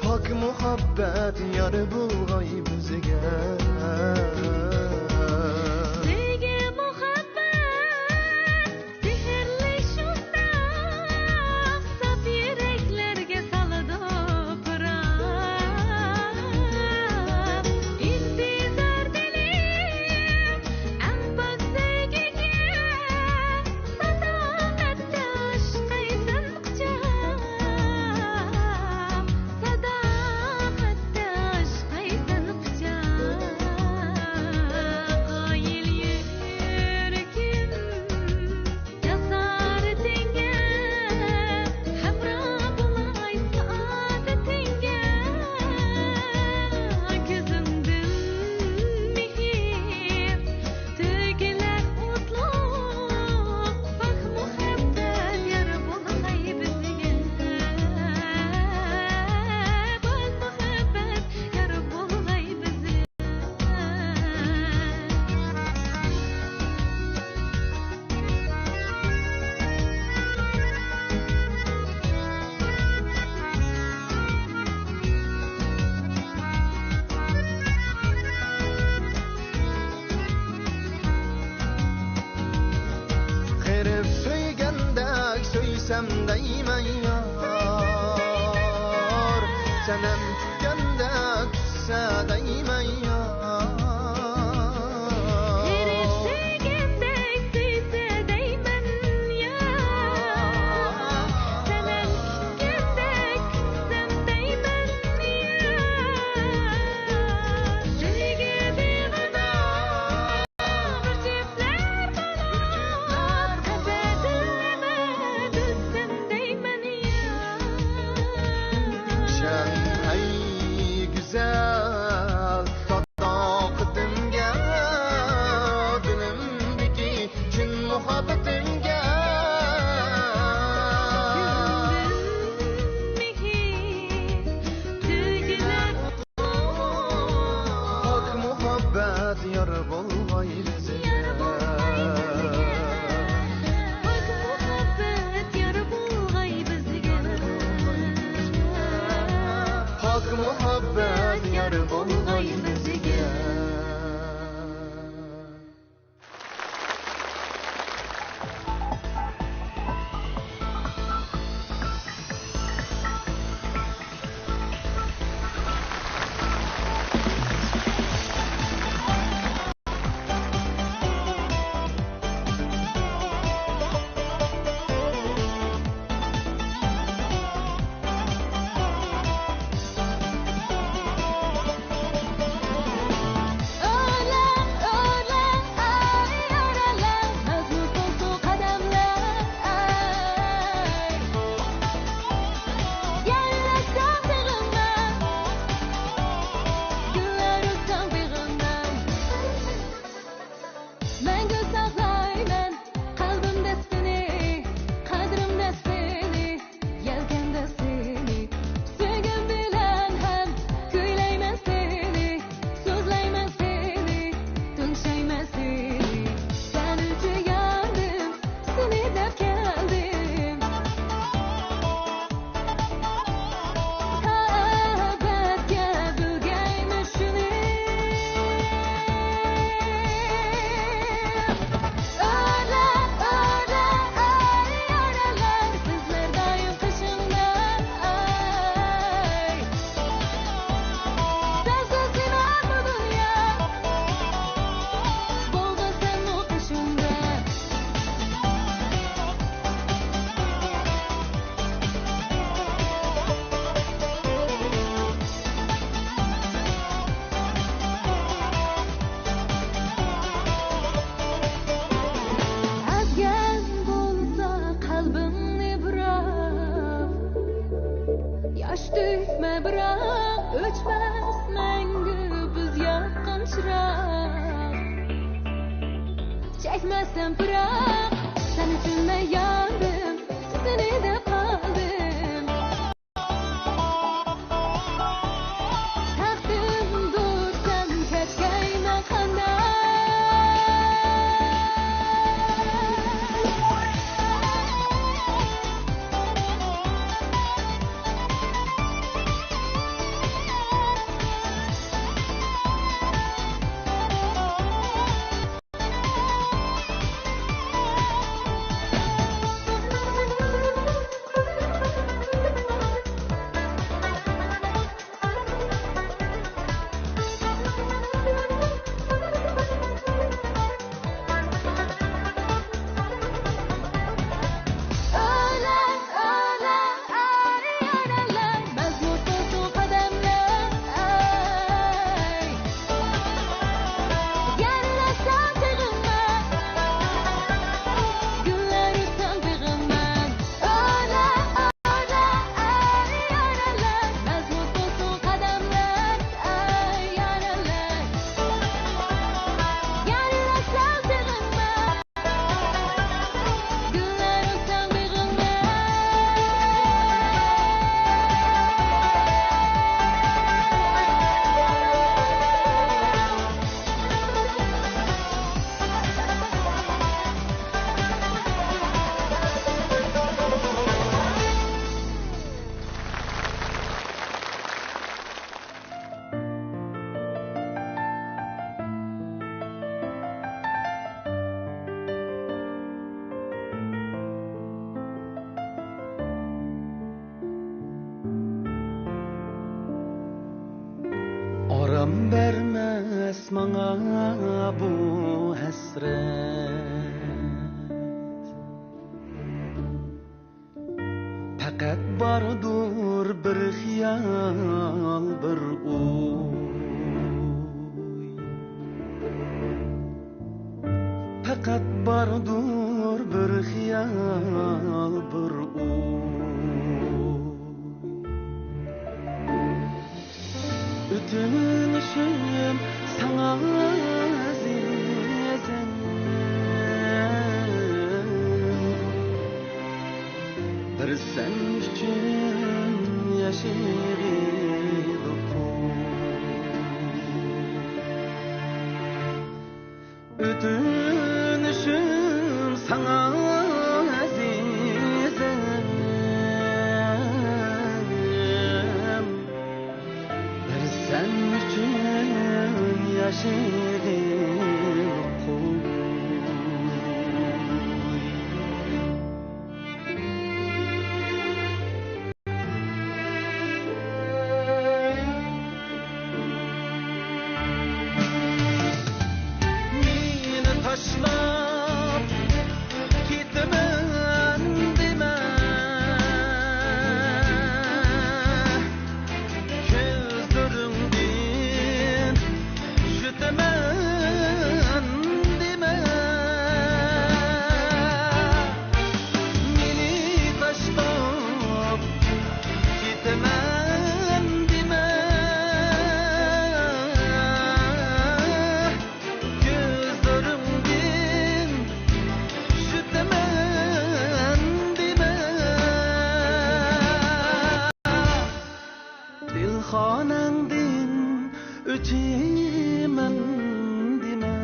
pak muhabbet yar bulgay bizge Söysem deymen yar Senem tükende küsse deymen yar Herif sevgendek suysa deymen yar Senem tükendek küssem deymen yar Sevgi devada bir çiftler bolar Ebedilleme Şen hey etmezsen bırak. Sen üzülme yandım, seni de kaldım. Taktım dursam keşkeyme kandan. Aram vermez bana bu hasret. Fakat bardur bir xiyal, bir uy. Fakat bardur bir xiyal, bir uy. Ötünüşüm sana azizim. Bir sen üçün yaşayırım. Ötünüşüm sana azizim. Bir sen üçün yaşayırım. Meni taşlap gitmen deme. Gözlerimden şütemen deme. Meni taşlap gitmen deme. Gözlerimden şütemen deme. Dilxonangdan ötemen deme.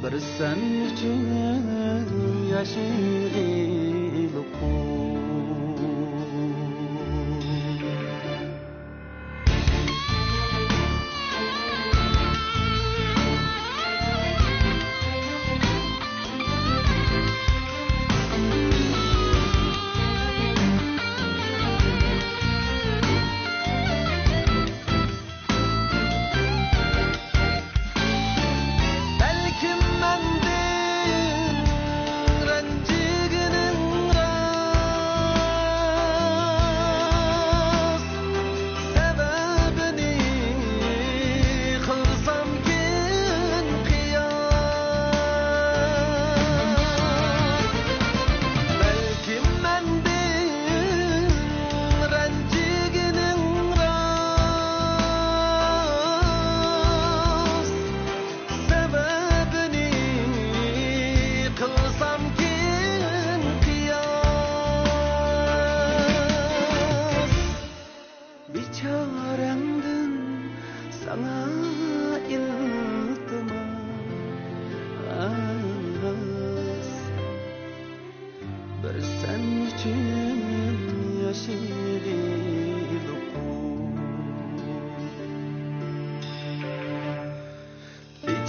Bir sen üçün yaşayırım. Belkim mendin renciginin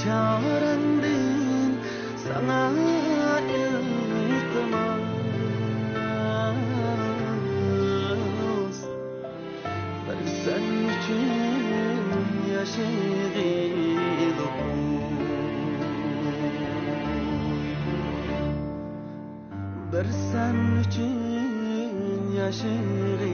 çarendin sana iltimas bir sen için yaşaydık bir sen için yaşaydık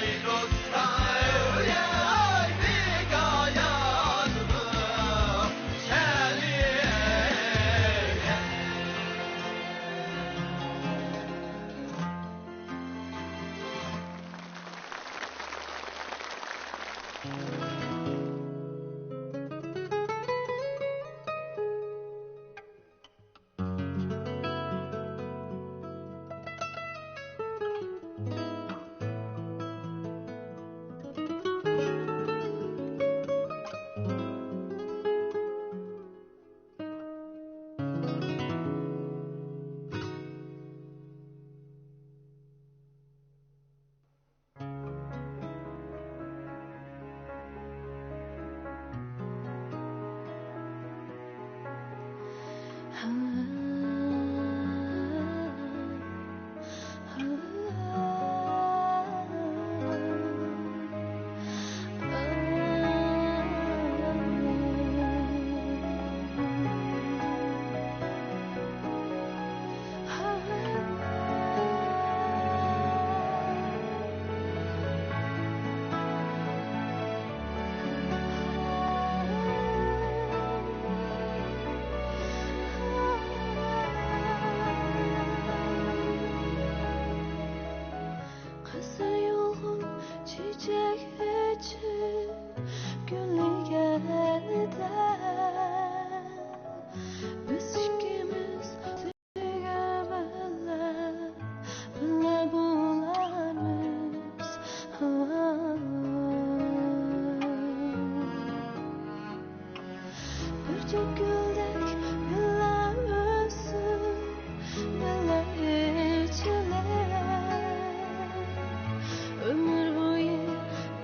Ey dostlar, ey bir gaya küçük güldek güller ölsün, güller içiler. Ömür boyu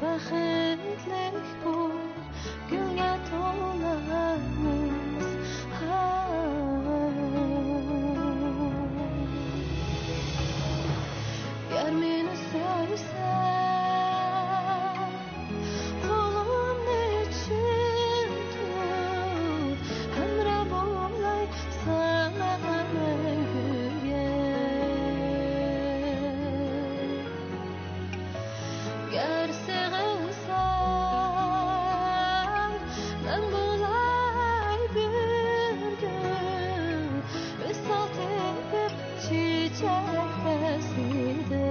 baxtlik bu gülge to'lamiz. Yer meni sevsen, qo'limni chin tut, hamra bo'lay sana manguga. Gar sig'insan, men bo'lay bir gul, visol tepib chechak tasida.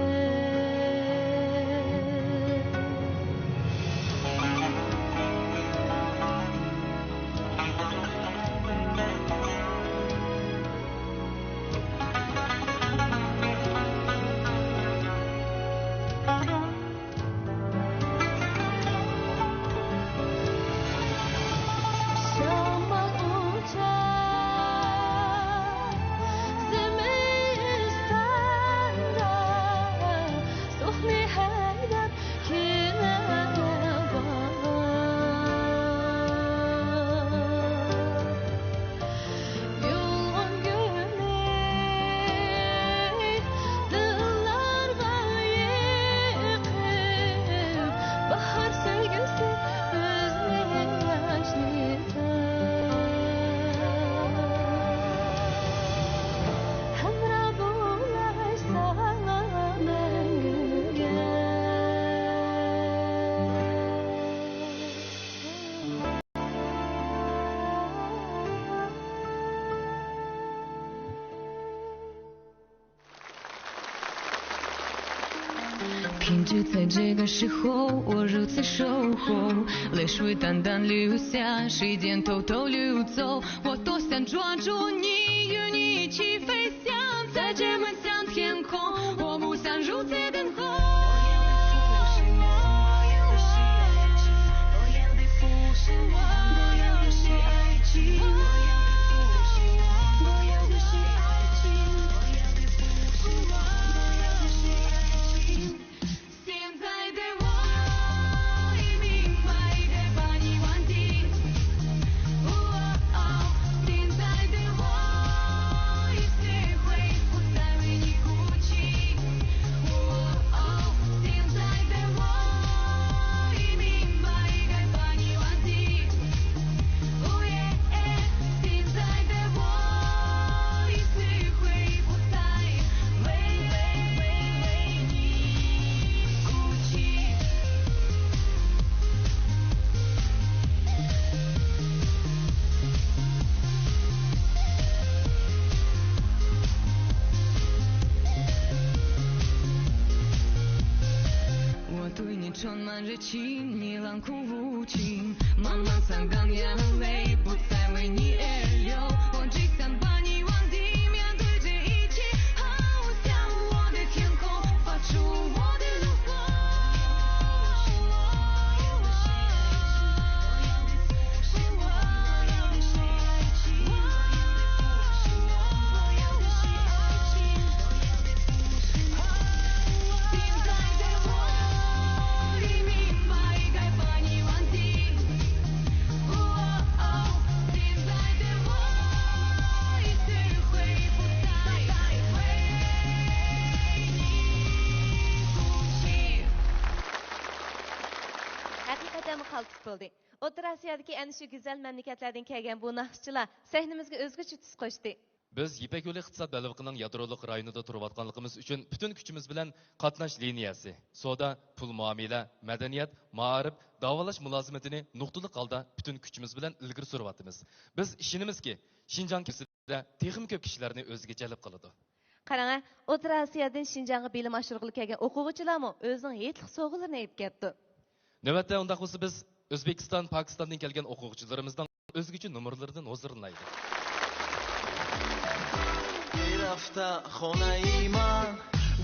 Şamar uçar zemistanda, so'xni haydab kelar yolg'on gullik dillarga yiqib, bahor sevgisi bizni yashnatar. Hamra bo'lay sana manguga.偏执在这个时候，我如此守候，泪水淡淡流下，时间偷偷溜走，我多想抓住你，与你一起飞翔，在这漫向天空，我不想如此等候。现在的我已明白该把你忘记，现在的我已学会不再为你哭泣，现在的我已明白该把你忘记，现在的我已学会不再为你哭泣。我对你充满热情，你冷酷无情，慢慢擦干眼泪，不再为你而流，我只想把你忘记，面对这一切，好像我的天空发出我的怒吼。现在的我已明白该把你忘记，现在的我已学会不再为你哭泣。 Haqiqatan qaltis bo'ldi. O'rta Osiyodagi ana shu go'zal mamlakatlardan kelgan bu naqshchilar sahnamizga o'zgacha tus qo'shdi. Biz Ipak yo'li iqtisod davlatının yadroliq rayonida turayotganligimiz uchun butun kuchimiz bilan qatnash liniyasi, savdo, pul muomala, madaniyat, ma'arif, davolash mulozimatini nuqtali holda butun kuchimiz bilan ilgari suryapmiz. Biz ishonamizki, Xinjiang kesida texnik ko'p kishilarni o'ziga jalb qiladi. Qarang, O'rta Osiyodan Xinjiangga bilim oshirg'ili kelgan o'quvchilarmi o'zining yetliq sovg'alarini aytib ketdi. Navbatda undaq bo'lsa biz O'zbekiston, Pokistondan kelgan o'quvchilarimizdan o'zgacha nomerlardan hozirlaydi. رفته خانه ای من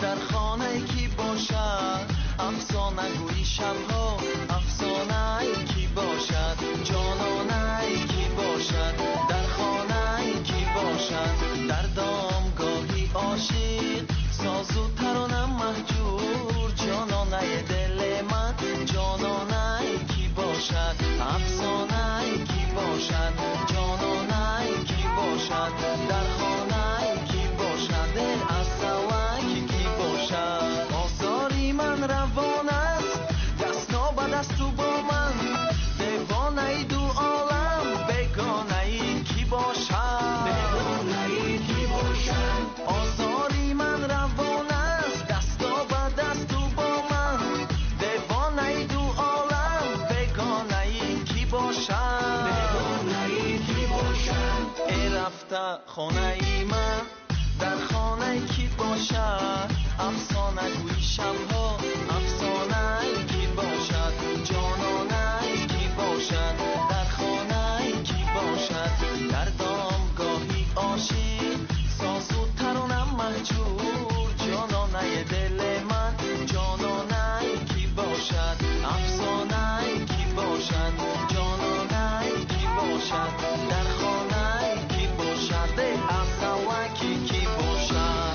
در خانه ای کی باشد افسانه گویی شبها افسانه ای کی باشد جانانه ای کی باشد تا خانه ای من در خانه کی باشد افسانه گوی شبها افسانه کی باشد جانانه کی باشد در خانه کی باشد در دامگاهی عاشق ساز و ترانه مهجور جانانه دل من جانانه کی باشد افسانه کی باشد جانانه کی باشد در خانه کی باشد اصلاکی کی باشد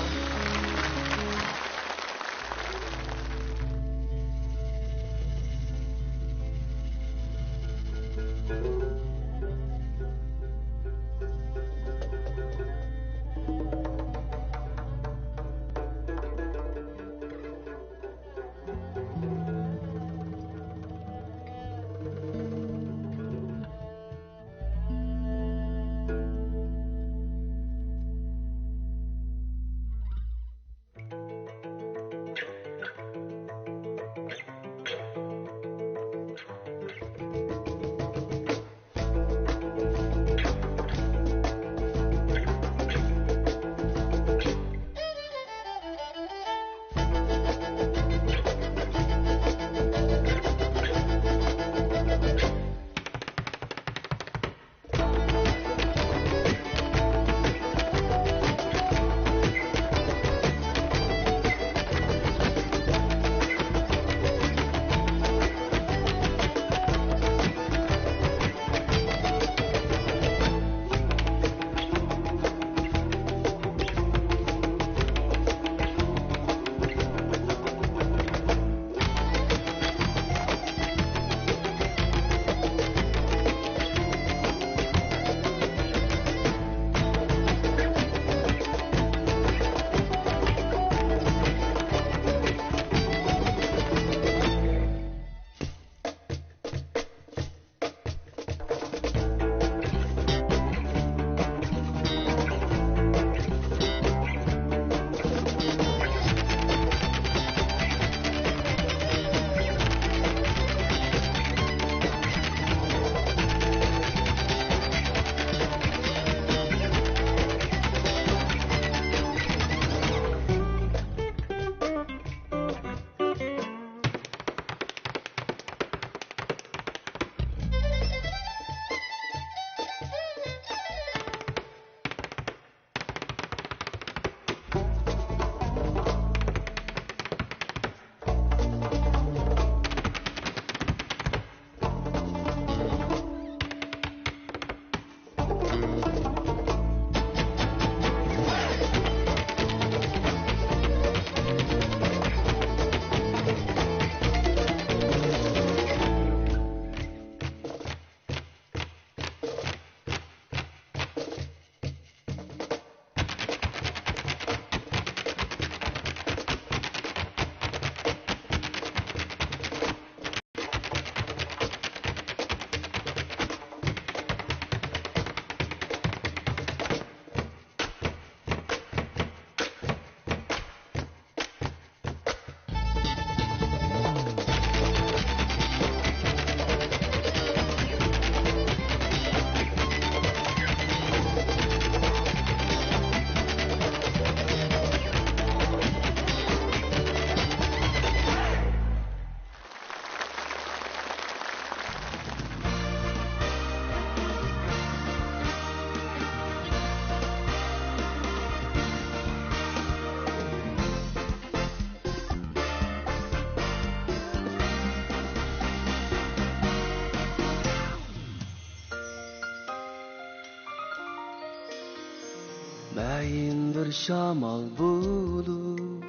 Beyin bir şamal bulup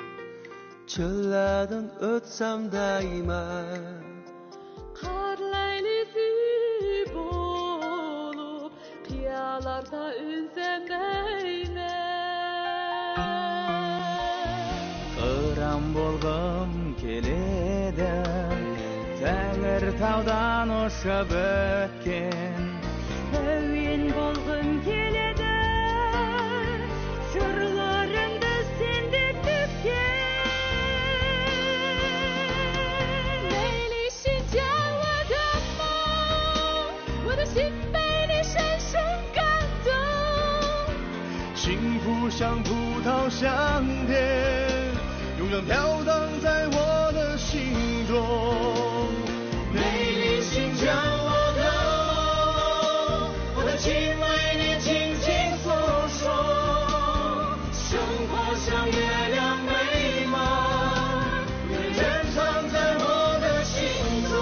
çöllerden ötsem değmez Kar leylisi bolup kıyalarda ünsem değmez Kıram bolgum kelede Tenger tavdan oşa bötken Evin bolgum kelede Sırlarımda sendip tüpken Leyli şincaladamma Bunu şippeyni şen şunkandım 幸福像葡萄香甜，永远飘荡在我的心中。美丽新疆，我的情为你轻轻诉说，生活像月亮美满，珍藏在我的心中。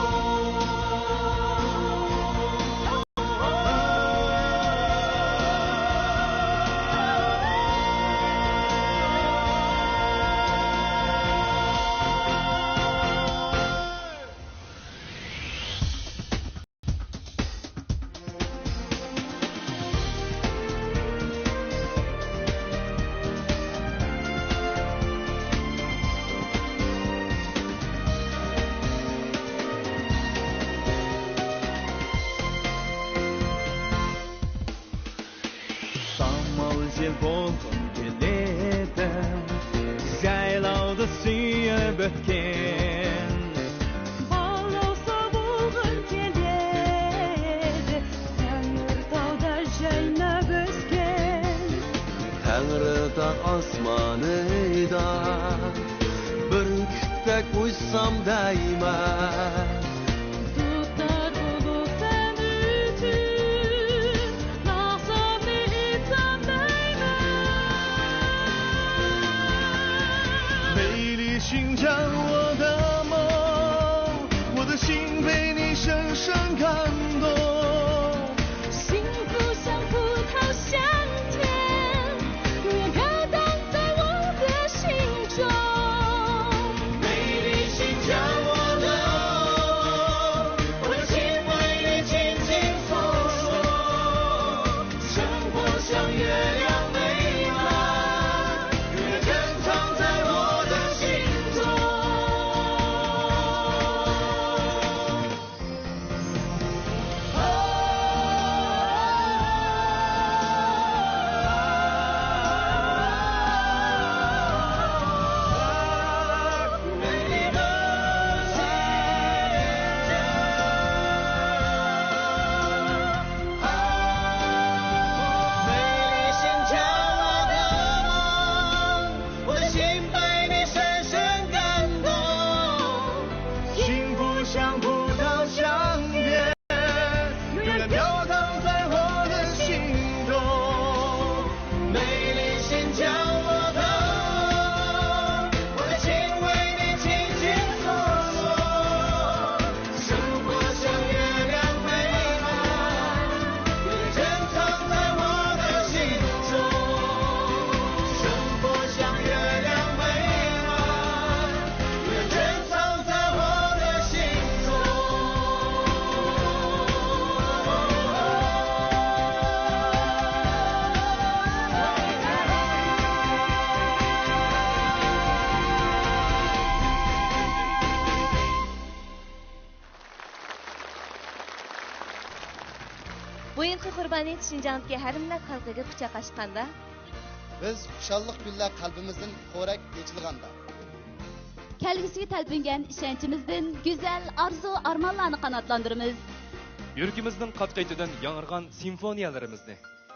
Bugünkü Qurbaniyat Şinjandagi har millat xalqiga quchoq ochganda biz xushalliq gullar qalbimizdan xo'rak yechilganda kelgusiga talpingan ishonchimizdan go'zal orzu armonlarni qanotlantiramiz. Yurtimizning qatqaytidan yangirgan simfoniyalarimizni,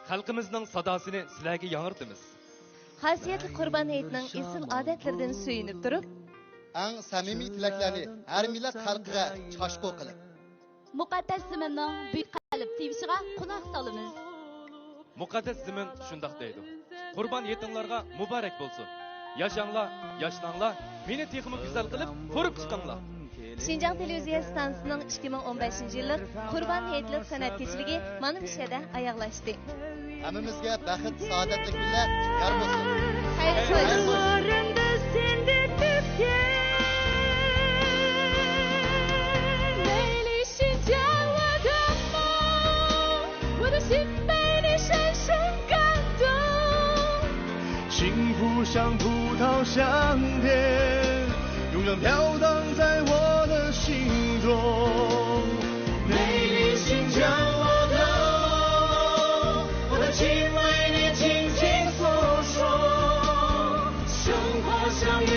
xalqimizning sadosini sizlarga yangirtimiz. Xosiyatli Qurban hayitining esil odatlaridan suyunib turib, eng samimiy tilaklarni har millat xalqiga choshqo qilib, muqaddas zaminning buyuk qalb tevishiga quloq solamiz. Muqaddas zamin shundoq deydi. Qurban yetinglarga muborak bo'lsin. Yaşanglar, yaşlanlar, meni texmi güzel qilib, ko'rib chiqinglar. Şinjan televiziya stansiyasining 2015 yillik Qurban hayitlik san'at kechiligi mana bu yerda oyoqlashdi. Hammamizga baxt, saodatli kunlar yor bo'lsin. Xayr bo'lsin.幸福像葡萄香甜，永远飘荡在我的心中。美丽新疆，我的情为你轻轻诉说，生活像月